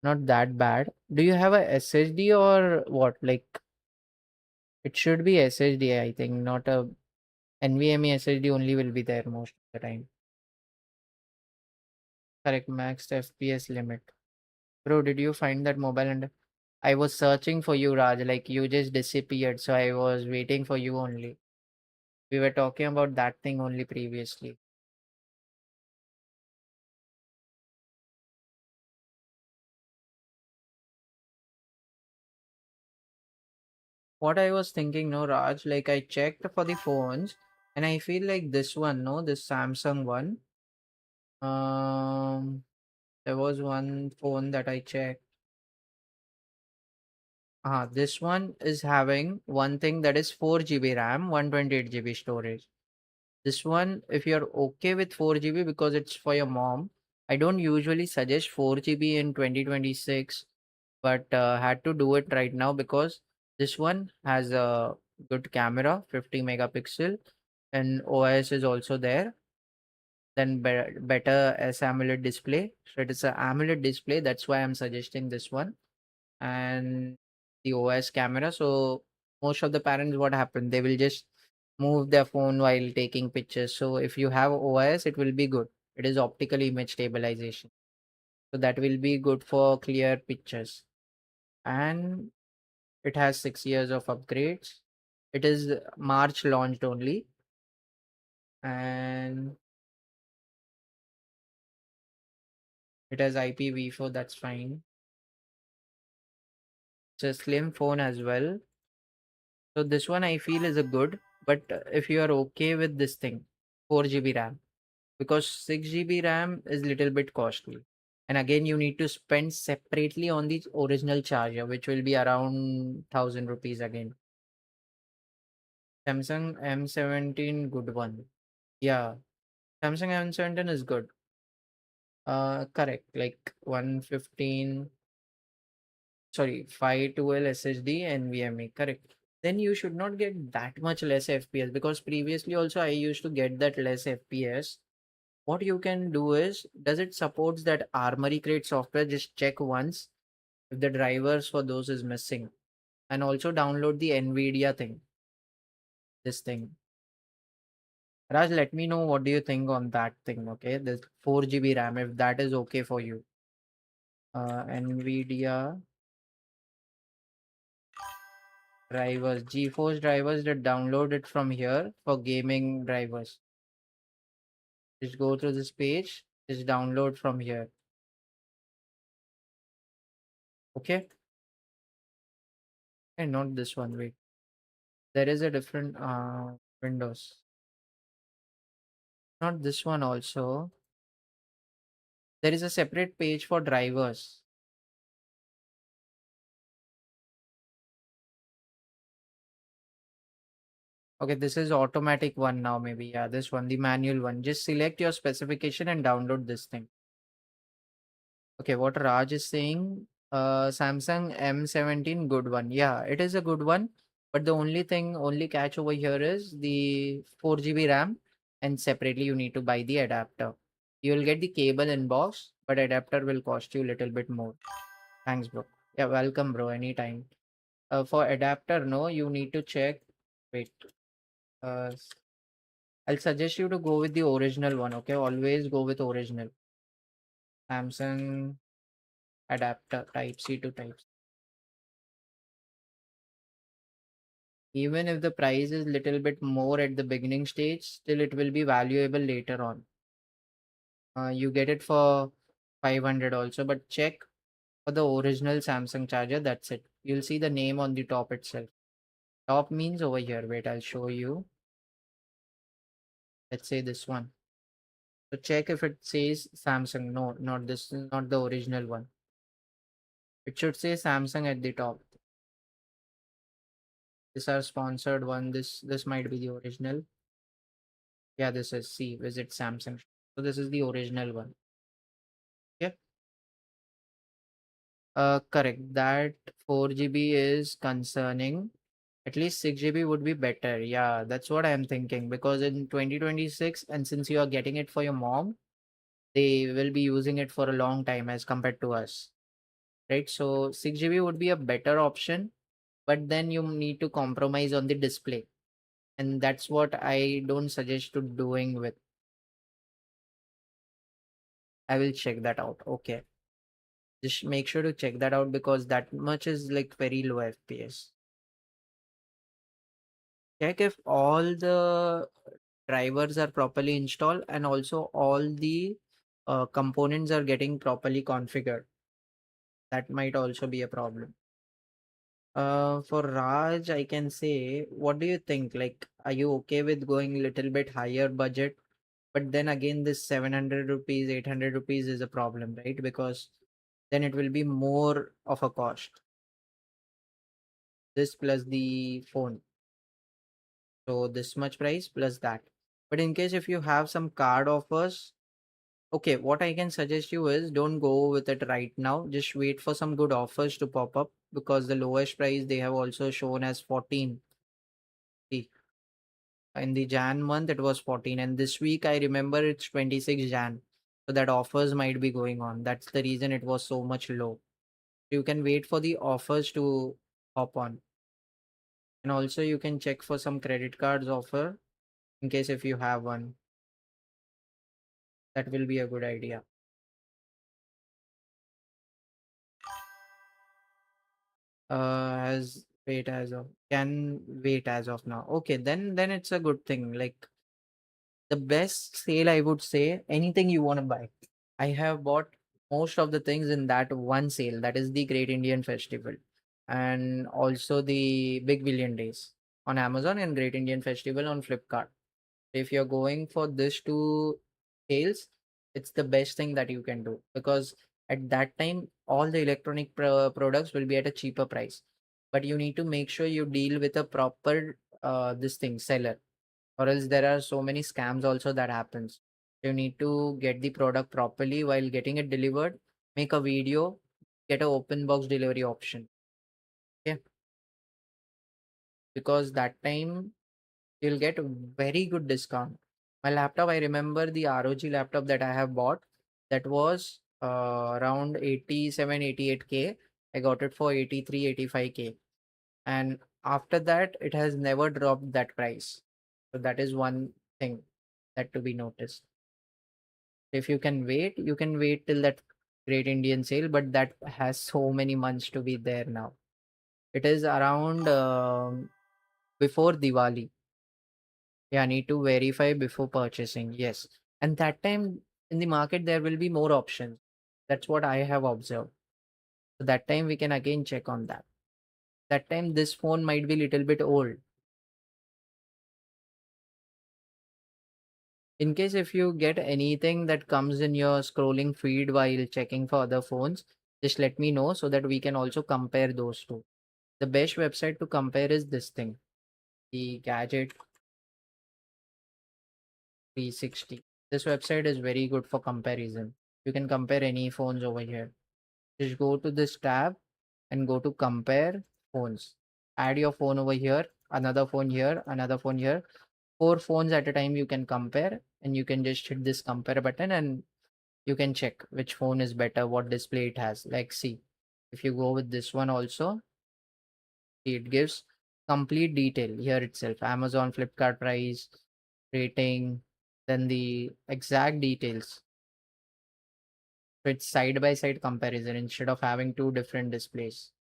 S1: Not that bad. Do you have a SSD or what? Like, it should be SSD, I think, not a NVMe SSD only will be there most of the time. Correct, max FPS limit. Bro, did you find that mobile? And I was searching for you, Raj. Like, you just disappeared, so I was waiting for you only. We were talking about that thing only previously. What I was thinking, no, Raj, like I checked for the phones and I feel like this one, no, this Samsung one. Um, there was one phone that I checked. This one is having one thing that is 4 GB RAM, 128 GB storage. This one, if you're okay with 4 GB because it's for your mom, I don't usually suggest 4 GB in 2026, but had to do it right now because this one has a good camera, 50 megapixel, and OIS is also there. Then better as AMOLED display. So it is a AMOLED display. That's why I'm suggesting this one. And the OS camera. So most of the parents, what happen? They will just move their phone while taking pictures. So if you have OS, it will be good. It is optical image stabilization. So that will be good for clear pictures. And it has 6 years of upgrades. It is March launched only. And it has IPv4, that's fine. It's a slim phone as well. So this one I feel is a good, but if you are okay with this thing, 4 GB RAM, because 6 GB RAM is little bit costly. And again, you need to spend separately on the original charger, which will be around 1,000 rupees again. Samsung M17, good one. Yeah, Samsung M17 is good. Correct. Like 115, sorry, 512 SSD and NVMe. Correct. Then you should not get that much less FPS because previously also I used to get that less FPS. What you can do is, does it supports that Armory Crate software? Just check once if the drivers for those is missing, and also download the NVIDIA thing. This thing, Raj, let me know what do you think on that thing. Okay, this 4 GB RAM, if that is okay for you. NVIDIA drivers, GeForce drivers that download it from here for gaming drivers. Just go to this page, just download from here. Okay, and not this one. Wait, there is a different Windows. Not this one also. There is a separate page for drivers. Okay, this is automatic one now, maybe. Yeah, this one, the manual one. Just select your specification and download this thing. Okay, what Raj is saying, Samsung M17, good one. Yeah, it is a good one. But the only catch over here is the 4 GB RAM, and separately you need to buy the adapter. You will get the cable in box, but adapter will cost you a little bit more. Thanks, bro. Yeah, welcome, bro. Anytime. For adapter, no, you need to check. Wait. Uh, I'll suggest you to go with the original one. Okay, always go with original. Samsung adapter Type C to Type C. Even if the price is little bit more at the beginning stage, still it will be valuable later on. You get it for 500 also, but check for the original Samsung charger. That's it. You'll see the name on the top itself. Top means over here. Wait, I'll show you. Let's say this one. So check if it says Samsung. No, not this, not the original one. It should say Samsung at the top. This are sponsored one. This might be the original. Yeah, this is C. Visit Samsung. So this is the original one. Yeah. Correct. That 4 GB is concerning. At least 6 GB would be better. Yeah, that's what I'm thinking. Because in 2026, and since you are getting it for your mom, they will be using it for a long time as compared to us. Right? So 6 GB would be a better option, but then you need to compromise on the display. And that's what I don't suggest to doing with. I will check that out. Okay. Just make sure to check that out because that much is like very low FPS. Check if all the drivers are properly installed and also all the components are getting properly configured. That might also be a problem. For Raj, I can say, what do you think? Like, are you okay with going a little bit higher budget? But then again, this 700 rupees, 800 rupees is a problem, right? Because then it will be more of a cost. This plus the phone. So this much price plus that. But in case if you have some card offers, okay, what I can suggest you is don't go with it right now. Just wait for some good offers to pop up because the lowest price they have also shown as 14. See, in the Jan month it was 14 and this week I remember it's 26 Jan. So that offers might be going on. That's the reason it was so much low. You can wait for the offers to hop on. And also you can check for some credit cards offer in case if you have one. That will be a good idea. As wait as of can wait as of now. Okay, then it's a good thing. Like the best sale, I would say anything you want to buy. I have bought most of the things in that one sale. That is the Great Indian Festival, and also the Big Billion Days on Amazon and Great Indian Festival on Flipkart. If you're going for this two sales, it's the best thing that you can do because at that time all the electronic products will be at a cheaper price. But you need to make sure you deal with a proper this thing seller, or else there are so many scams also that happens. You need to get the product properly while getting it delivered. Make a video, get a open box delivery option. Yeah, because that time you'll get a very good discount. My laptop, I remember the ROG laptop that I have bought, that was around 87, 88K. I got it for 83, 85K. And after that, it has never dropped that price. So that is one thing that to be noticed. If you can wait till that Great Indian Sale, but that has so many months to be there now. It is around before Diwali. Yeah, need to verify before purchasing. Yes. And that time in the market, there will be more options. That's what I have observed. So that time we can again check on that. That time this phone might be little bit old. In case if you get anything that comes in your scrolling feed while checking for other phones, just let me know so that we can also compare those two. The best website to compare is this thing, the Gadget 360. This website is very good for comparison. You can compare any phones over here. Just go to this tab and go to compare phones. Add your phone over here, another phone here, another phone here. 4 phones at a time you can compare, and you can just hit this compare button and you can check which phone is better, what display it has. Like, see, if you go with this one also, it gives complete detail here itself. Amazon, Flipkart price, rating, then the exact details. So it's side by side comparison instead of having two different displays.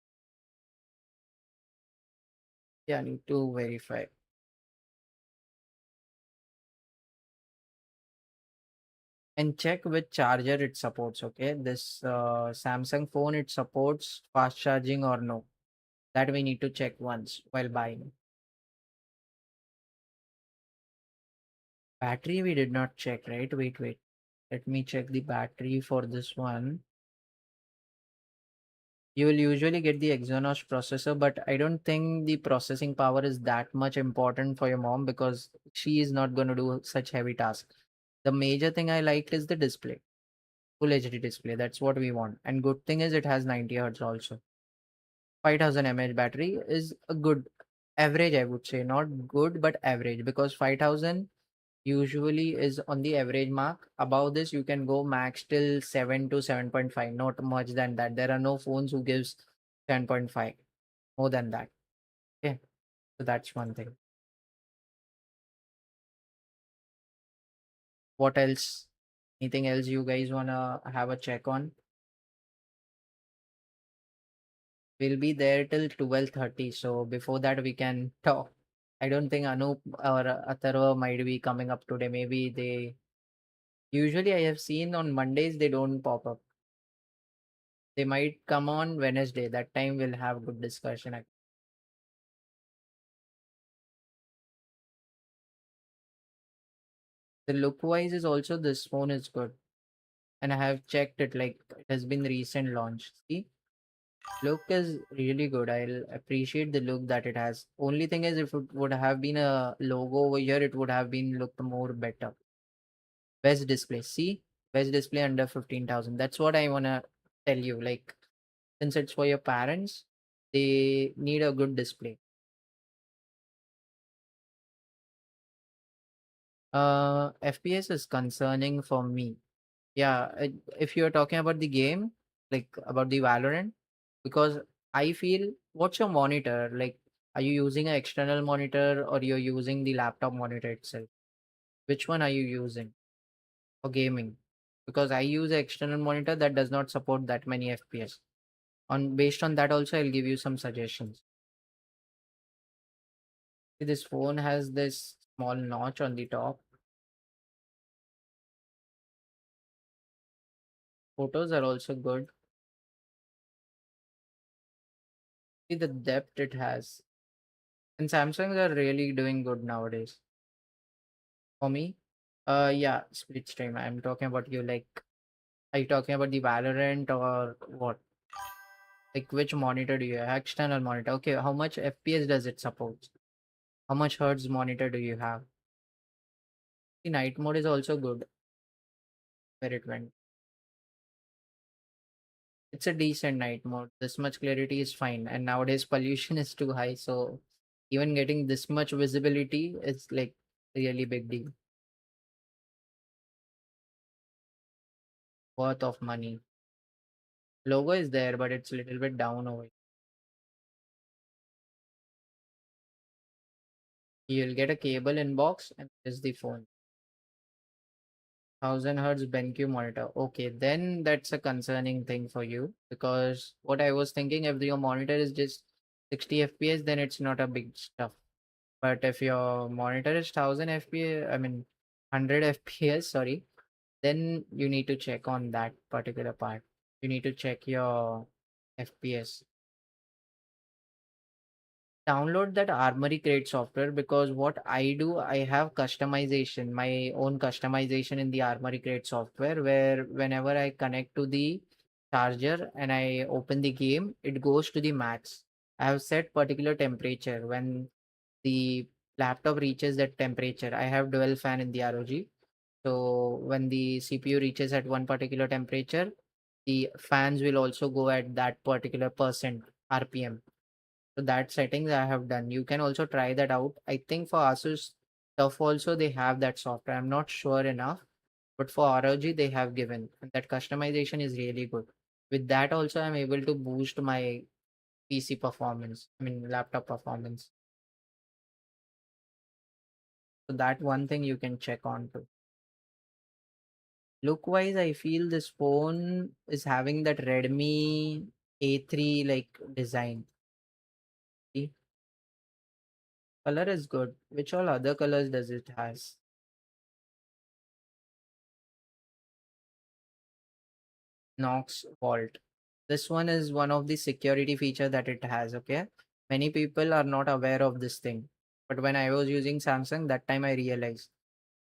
S1: Yeah, I need to verify. And check which charger it supports. Okay, this Samsung phone, it supports fast charging or no. That we need to check once while buying. Battery we did not check, right? Wait. Let me check the battery for this one. You will usually get the Exynos processor, but I don't think the processing power is that much important for your mom because she is not going to do such heavy tasks. The major thing I liked is the display, full HD display. That's what we want. And good thing is it has 90 hertz also. 5000 mAh battery is a good average, I would say. Not good, but average, because 5000 usually is on the average mark. Above this, you can go max till 7 to 7.5, not much than that. There are no phones who gives 7.5 more than that. Okay, so that's one thing. What else? Anything else you guys wanna have a check on? We'll be there till 12:30, so before that we can talk. I don't think Anup or Atharva might be coming up today. Maybe they usually, I have seen on Mondays they don't pop up. They might come on Wednesday. That time we'll have good discussion. The look wise is also, this phone is good. And I have checked it, like it has been recent launch. See, look is really good. I'll appreciate the look that it has. Only thing is, if it would have been a logo over here, it would have been looked more better. Best display. See, best display under 15,000. That's what I wanna tell you. Like, since it's for your parents, they need a good display. FPS is concerning for me. Yeah, if you're talking about the game, like about the Valorant, because I feel, what's your monitor? Like, are you using an external monitor or you're using the laptop monitor itself? Which one are you using for gaming? Because I use an external monitor that does not support that many FPS. On based on that also, I'll give you some suggestions. See, this phone has this small notch on the top. Photos are also good. See the depth it has. And Samsungs are really doing good nowadays. For me, yeah, split stream. I'm talking about you. Like, are you talking about the Valorant or what? Like, which monitor do you have? External monitor. Okay, how much FPS does it support? How much hertz monitor do you have? The night mode is also good. Where it went. It's a decent night mode. This much clarity is fine. And nowadays pollution is too high, so even getting this much visibility is like really big deal. Worth of money. Logo is there, but it's a little bit down over. You'll get a cable inbox and there's the phone. 1000 hertz BenQ monitor. Okay, then that's a concerning thing for you, because what I was thinking, if your monitor is just 60 FPS, then it's not a big stuff. But if your monitor is 1000 FPS, I mean 100 FPS, sorry, then you need to check on that particular part. You need to check your FPS. Download that Armory Crate software, because what I do, I have customization, my own customization in the Armory Crate software, where whenever I connect to the charger and I open the game, it goes to the max. I have set particular temperature. When the laptop reaches that temperature, I have dual fan in the ROG. So when the CPU reaches at one particular temperature, the fans will also go at that particular percent RPM. So that settings I have done. You can also try that out. I think for Asus stuff also they have that software. I'm not sure enough, but for ROG they have given, and that customization is really good. With that also I'm able to boost my PC performance. I mean laptop performance. So that one thing you can check on too. Look wise, I feel this phone is having that Redmi A3 like design. See, color is good. Which all other colors does it has? Knox Vault. This one is one of the security feature that it has. Okay, many people are not aware of this thing, but when I was using Samsung, that time I realized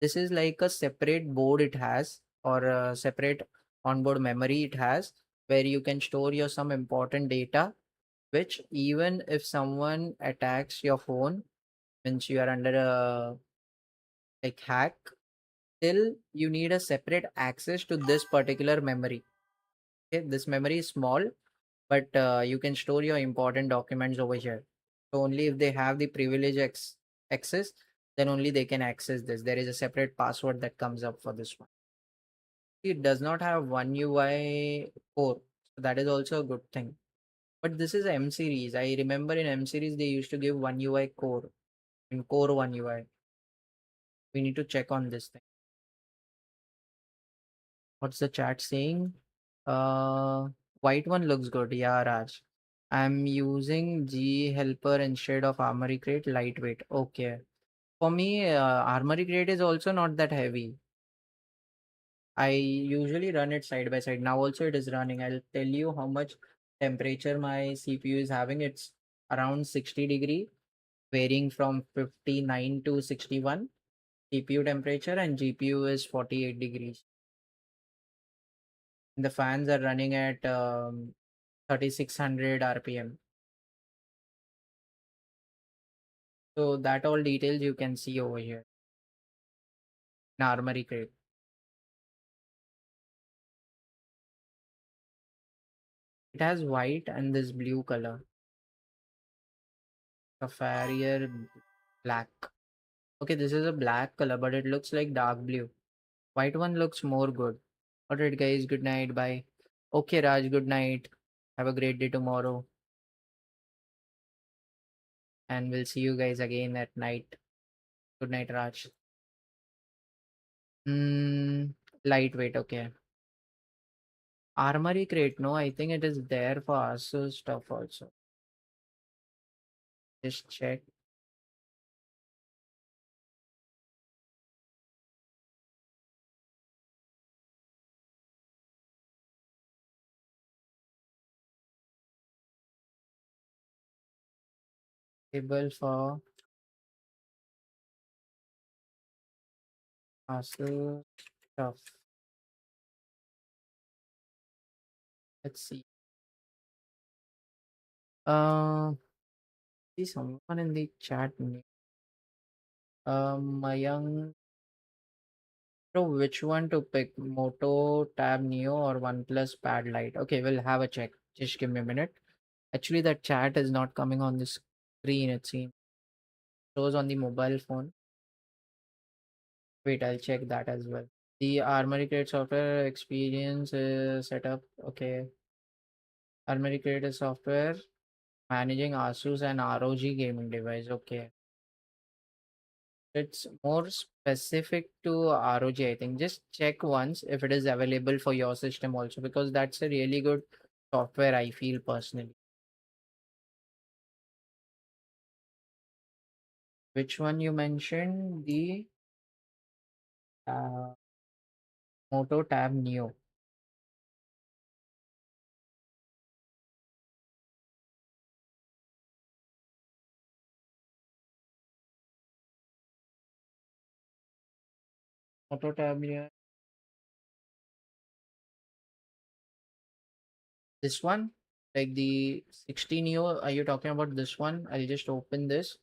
S1: this is like a separate board it has, or a separate onboard memory it has, where you can store your some important data, which even if someone attacks your phone, means you are under a like hack, still you need a separate access to this particular memory. Okay, this memory is small, but you can store your important documents over here. So only if they have the privilege access, then only they can access this. There is a separate password that comes up for this one. It does not have one UI core, so that is also a good thing. But this is M series. I remember in M series they used to give one UI core, in core one UI. We need to check on this thing. What's the chat saying? Uh, White one looks good. Yeah, Raj. I'm using G Helper instead of Armory Crate lightweight. Okay. For me, Armory Crate is also not that heavy. I usually run it side by side. Now also it is running. I'll tell you how much temperature my CPU is having. It's around 60 degree, varying from 59 to 61 CPU temperature, and GPU is 48 degrees. The fans are running at 3600 RPM. So that all details you can see over here in Armory Crate. It has white and this blue color. Safari black. Okay, this is a black color, but it looks like dark blue. White one looks more good. Alright, guys, good night. Bye. Okay, Raj, good night. Have a great day tomorrow. And we'll see you guys again at night. Good night, Raj. Mm, lightweight, okay. Armory crate, no, I think it is there for Asus stuff also. Just check. Table for Asus stuff. Let's see. Uh, see someone in the chat. Mayank. So which one to pick? Moto Tab Neo or OnePlus Pad Lite? Okay, we'll have a check. Just give me a minute. Actually, that chat is not coming on the screen, it seems. Shows on the mobile phone. Wait, I'll check that as well. The Armory Crate software experience setup. Okay. Armory Crate software managing Asus and ROG gaming device. Okay. It's more specific to ROG, I think. Just check once if it is available for your system also, because that's a really good software, I feel personally. Which one you mentioned? The uh, Moto Tab Neo. Moto Tab Neo. This one? Like the 60 Neo, are you talking about this one? I'll just open this,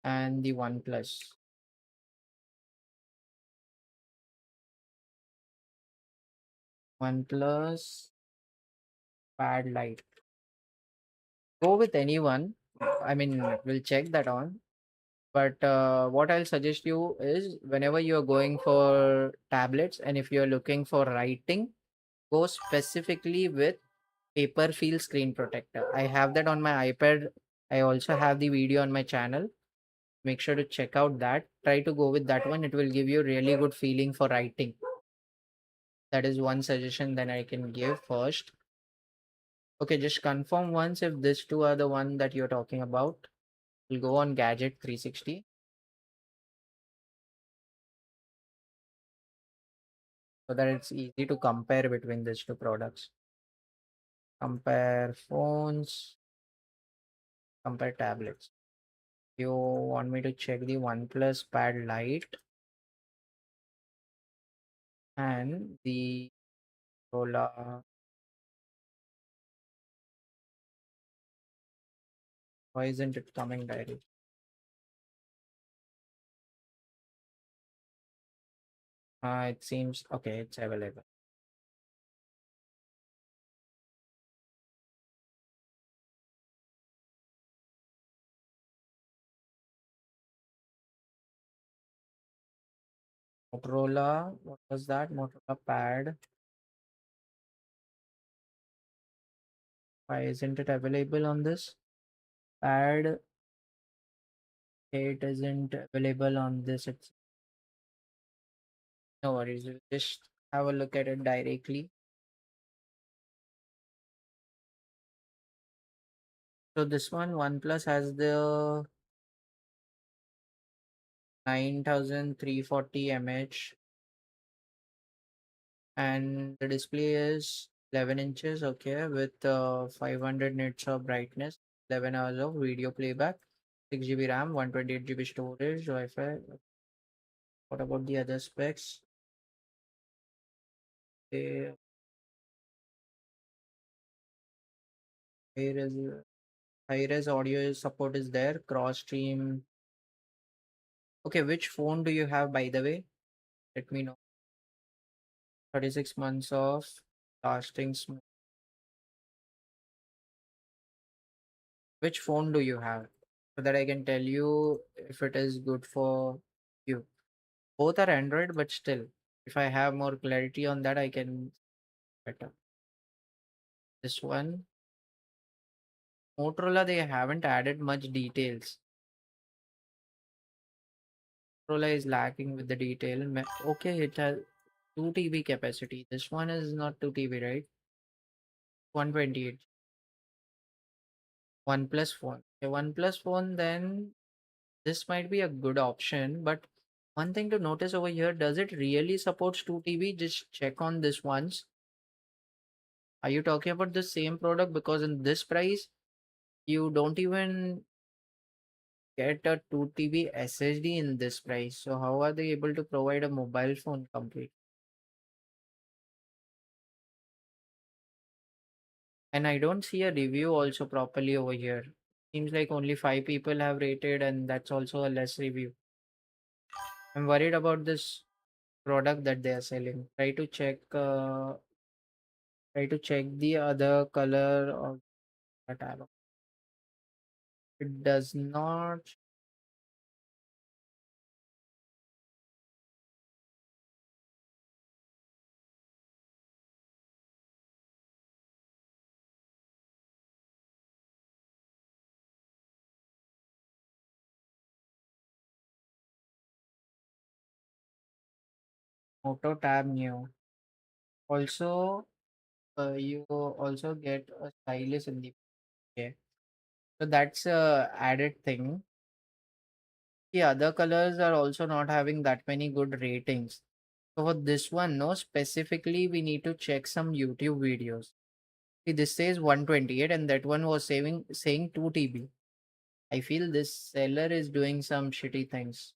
S1: and the OnePlus. OnePlus. Pad light. Go with anyone. I mean, we'll check that on. But what I'll suggest you is whenever you're going for tablets and if you're looking for writing, go specifically with paper field screen protector. I have that on my iPad. I also have the video on my channel. Make sure to check out that. Try to go with that one. It will give you really good feeling for writing. That is one suggestion that I can give first. Okay, just confirm once if these two are the one that you're talking about. We'll go on Gadget 360 so that it's easy to compare between these two products. Compare phones, compare tablets. You want me to check the OnePlus Pad Lite and the Motorola. Why isn't it coming direct? It seems okay, it's available. Motorola, what was that? Motorola Pad. Why isn't it available on this? Pad, it isn't available on this. It's no worries. We'll just have a look at it directly. So this one, OnePlus has the 9340 mAh and the display is 11 inches, okay, with 500 nits of brightness, 11 hours of video playback, 6 GB RAM, 128 GB storage, Wi-Fi. What about the other specs? Okay, here is high-res audio support is there, cross stream. Okay, which phone do you have by the way? Let me know. 36 months of lasting. Which phone do you have? So that I can tell you if it is good for you. Both are Android, but still, if I have more clarity on that, I can better. This one, Motorola, they haven't added much details. Motorola is lacking with the detail. Okay, it has 2 TB capacity. This one is not 2 TB, right? 128. OnePlus phone. A OnePlus phone, then this might be a good option. But one thing to notice over here, does it really supports 2 TB? Just check on this once. Are you talking about the same product? Because in this price, you don't even get a 2 TB SSD in this price. So how are they able to provide a mobile phone complete? And I don't see a review also properly over here. Seems like only 5 people have rated, and that's also a less review. I'm worried about this product that they are selling. Try to check the other color of that arrow. It does not. Moto Tab Neo. Also, you also get a stylus in the pack. So that's a added thing. The other colors are also not having that many good ratings. So for this one, no, specifically we need to check some YouTube videos. See, this says 128 and that one was saying 2 TB. I feel this seller is doing some shitty things.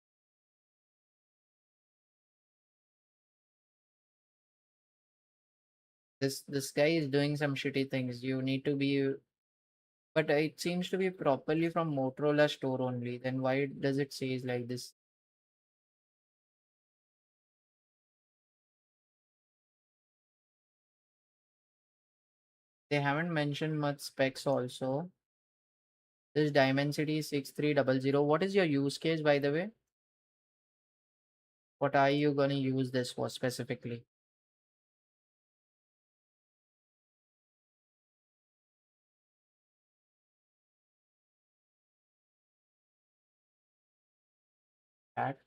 S1: This guy is doing some shitty things. You need to be, but it seems to be properly from Motorola store only. Then why does it says like this? They haven't mentioned much specs also. This Dimensity 6300. What is your use case, by the way? What are you going to use this for specifically? That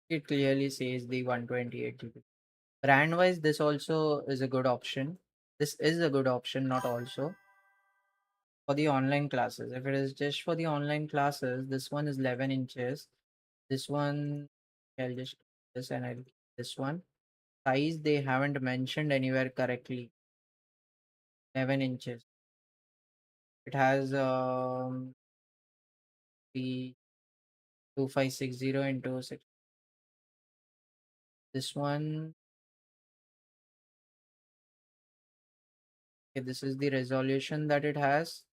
S1: it clearly says the 128 GB. Brand wise, this also is a good option. This is a good option, not also for the online classes. If it is just for the online classes, this one is 11 inches. This one, I'll just this and I'll this one. Size they haven't mentioned anywhere correctly. 11 inches. It has the 2560 into 6. This one, okay, this is the resolution that it has.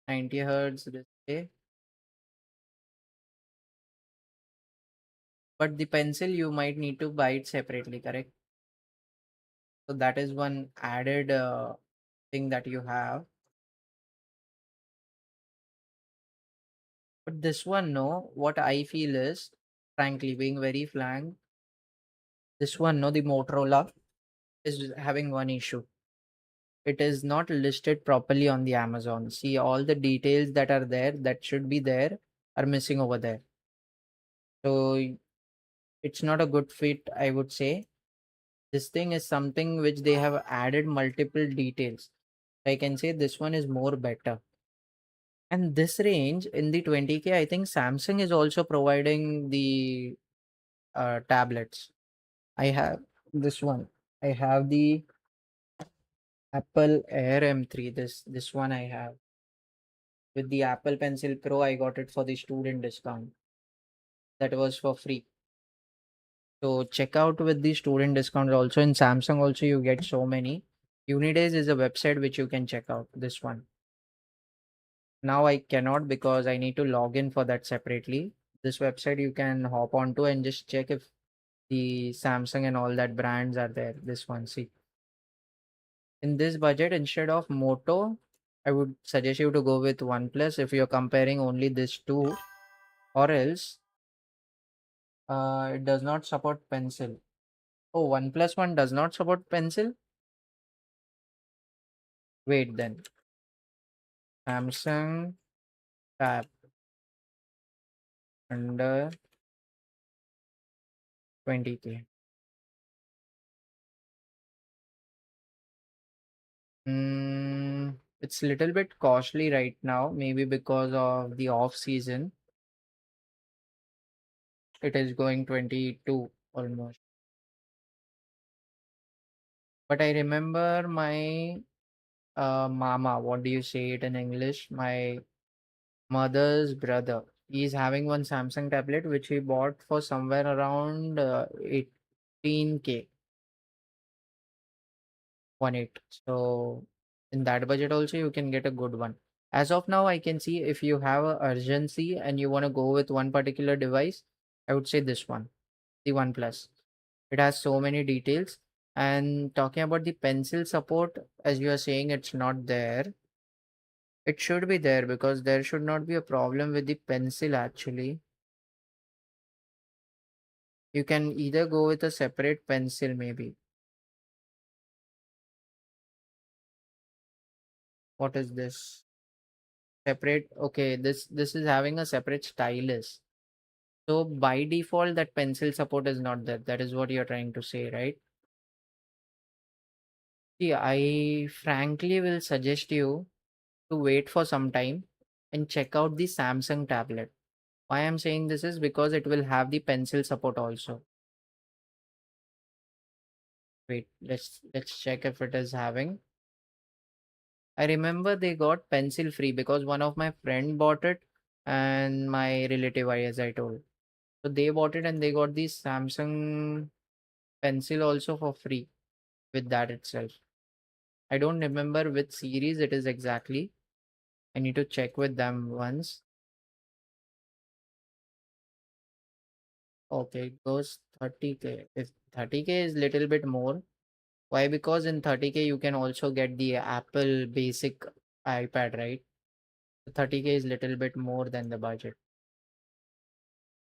S1: 90 hertz display. But the pencil you might need to buy it separately, correct? So that is one added thing that you have. But this one, no, what I feel is, frankly, being very frank, this one, no, the Motorola is having one issue. It is not listed properly on the Amazon. See, all the details that are there that should be there are missing over there. So it's not a good fit, I would say. This thing is something which they have added multiple details. I can say this one is more better. And this range in the 20K, I think Samsung is also providing the tablets. I have this one. I have the Apple Air M3. This one I have. With the Apple Pencil Pro, I got it for the student discount. That was for free. So check out with the student discount also. In Samsung also you get so many. Unidays is a website which you can check out. This one. Now I cannot because I need to log in for that separately. This website you can hop onto and just check if the Samsung and all that brands are there. This one, see. In this budget, instead of Moto, I would suggest you to go with OnePlus if you're comparing only this two, or else it does not support pencil. Oh, OnePlus one does not support pencil? Wait then. Samsung Tab under 20K. It's little bit costly right now, maybe because of the off season. It is going 22 almost. But I remember my mama, what do you say it in English? My mother's brother. He's having one Samsung tablet which he bought for somewhere around 18K, 18. So in that budget also you can get a good one. As of now, I can see if you have a urgency and you want to go with one particular device, I would say this one, the OnePlus. It has so many details. And talking about the pencil support, as you are saying, it's not there. It should be there because there should not be a problem with the pencil actually. You can either go with a separate pencil maybe. What is this? Separate. Okay, this is having a separate stylus. So by default, that pencil support is not there. That is what you're trying to say, right? See, I frankly will suggest you to wait for some time and check out the Samsung tablet. Why I'm saying this is because it will have the pencil support also. Wait, let's check if it is having. I remember they got pencil free because one of my friend bought it and my relative, as I told. So they bought it and they got the Samsung pencil also for free with that itself. I don't remember which series it is exactly. I need to check with them once. Okay, it goes 30K. If 30K is little bit more, why? Because in 30K you can also get the Apple basic iPad, right? 30K is little bit more than the budget.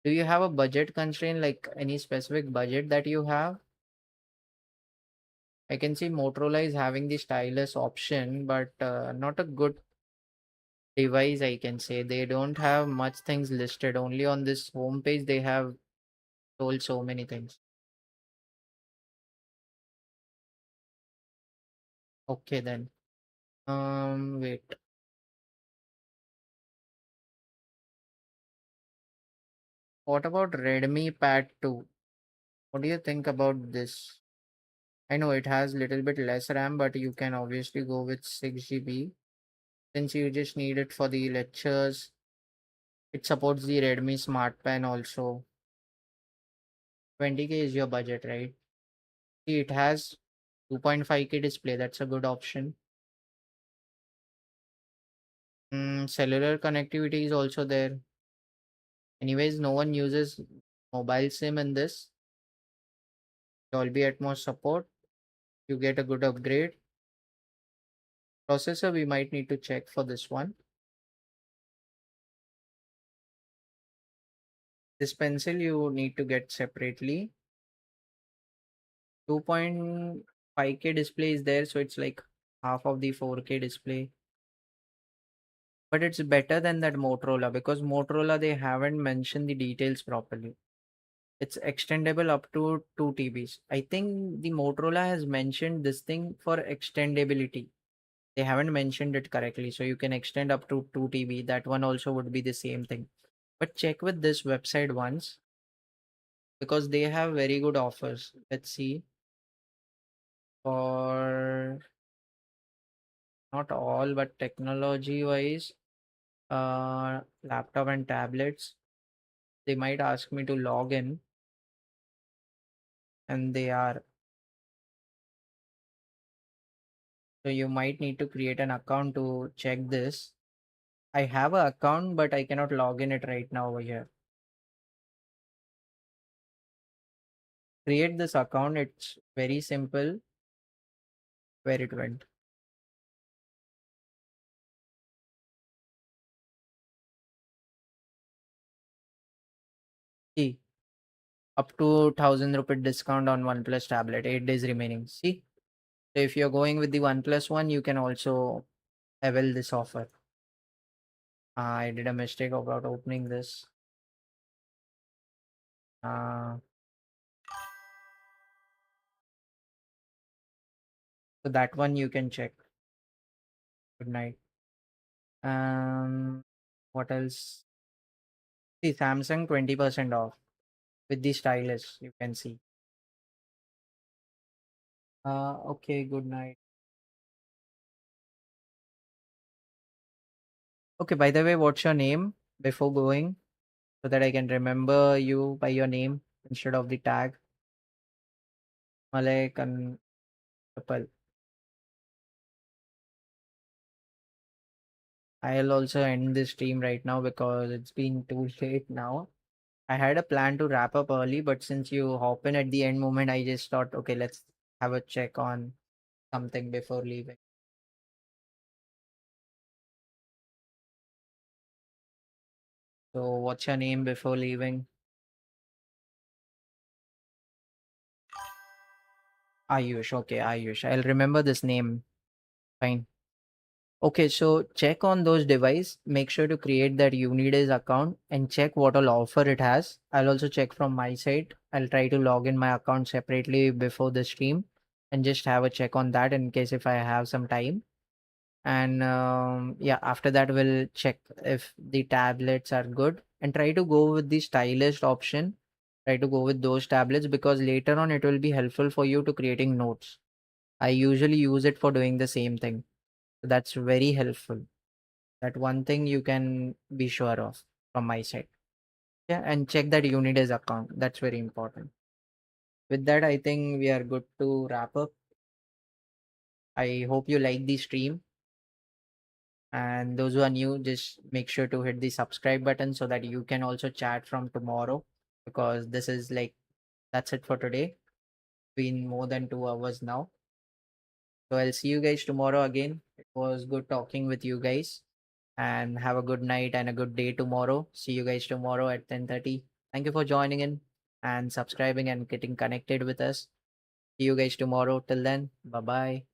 S1: Do you have a budget constraint, like any specific budget that you have? I can see Motorola is having the stylus option, but not a good device, I can say. They don't have much things listed. Only on this homepage they have told so many things. Okay then. Wait. What about Redmi Pad 2? What do you think about this? I know it has little bit less RAM, but you can obviously go with 6 GB. Since you just need it for the lectures, it supports the Redmi Smart Pen also. 20K is your budget, right? See, it has 2.5K display. That's a good option. Cellular connectivity is also there. Anyways, no one uses mobile SIM in this. Dolby Atmos support. You get a good upgrade. Processor, we might need to check for this one. This pencil you need to get separately. 2.5K display is there, so it's like half of the 4K display. But it's better than that Motorola, because Motorola they haven't mentioned the details properly. It's extendable up to 2 TBs. I think the Motorola has mentioned this thing for extendability. They haven't mentioned it correctly, so you can extend up to 2 TB. That one also would be the same thing. But check with this website once, because they have very good offers. Let's see. For not all, but technology wise, laptop and tablets, they might ask me to log in, and they are. So you might need to create an account to check this. I have an account, but I cannot log in it right now over here. Create this account. It's very simple. Where it went. See, up to 1,000 rupee discount on OnePlus tablet. 8 days remaining. See, so if you're going with the OnePlus one, you can also avail this offer. I did a mistake about opening this. Uh, so that one you can check. Good night. Um, what else? See, Samsung 20% off with the stylus. You can see. Okay. Good night. Okay. By the way, what's your name before going, so that I can remember you by your name instead of the tag? Malay and Kapal. I'll also end this stream right now because it's been too late now. I had a plan to wrap up early, but since you hop in at the end moment, I just thought, okay, let's have a check on something before leaving. So, what's your name before leaving? Ayush. Okay, Ayush. I'll remember this name. Fine. Okay, so check on those device. Make sure to create that Unidays account and check what all offer it has. I'll also check from my side. I'll try to log in my account separately before the stream and just have a check on that in case if I have some time. And yeah, after that we'll check if the tablets are good and try to go with the stylist option. Try to go with those tablets because later on it will be helpful for you to creating notes. I usually use it for doing the same thing. That's very helpful. That one thing you can be sure of from my side. Yeah, and check that Unidays account. That's very important. With that, I think we are good to wrap up. I hope you like the stream. And those who are new, just make sure to hit the subscribe button so that you can also chat from tomorrow, because this is like, that's it for today. Been more than 2 hours now. So I'll see you guys tomorrow again. It was good talking with you guys, and have a good night and a good day tomorrow. See you guys tomorrow at 10:30. Thank you for joining in and subscribing and getting connected with us. See you guys tomorrow. Till then, bye bye.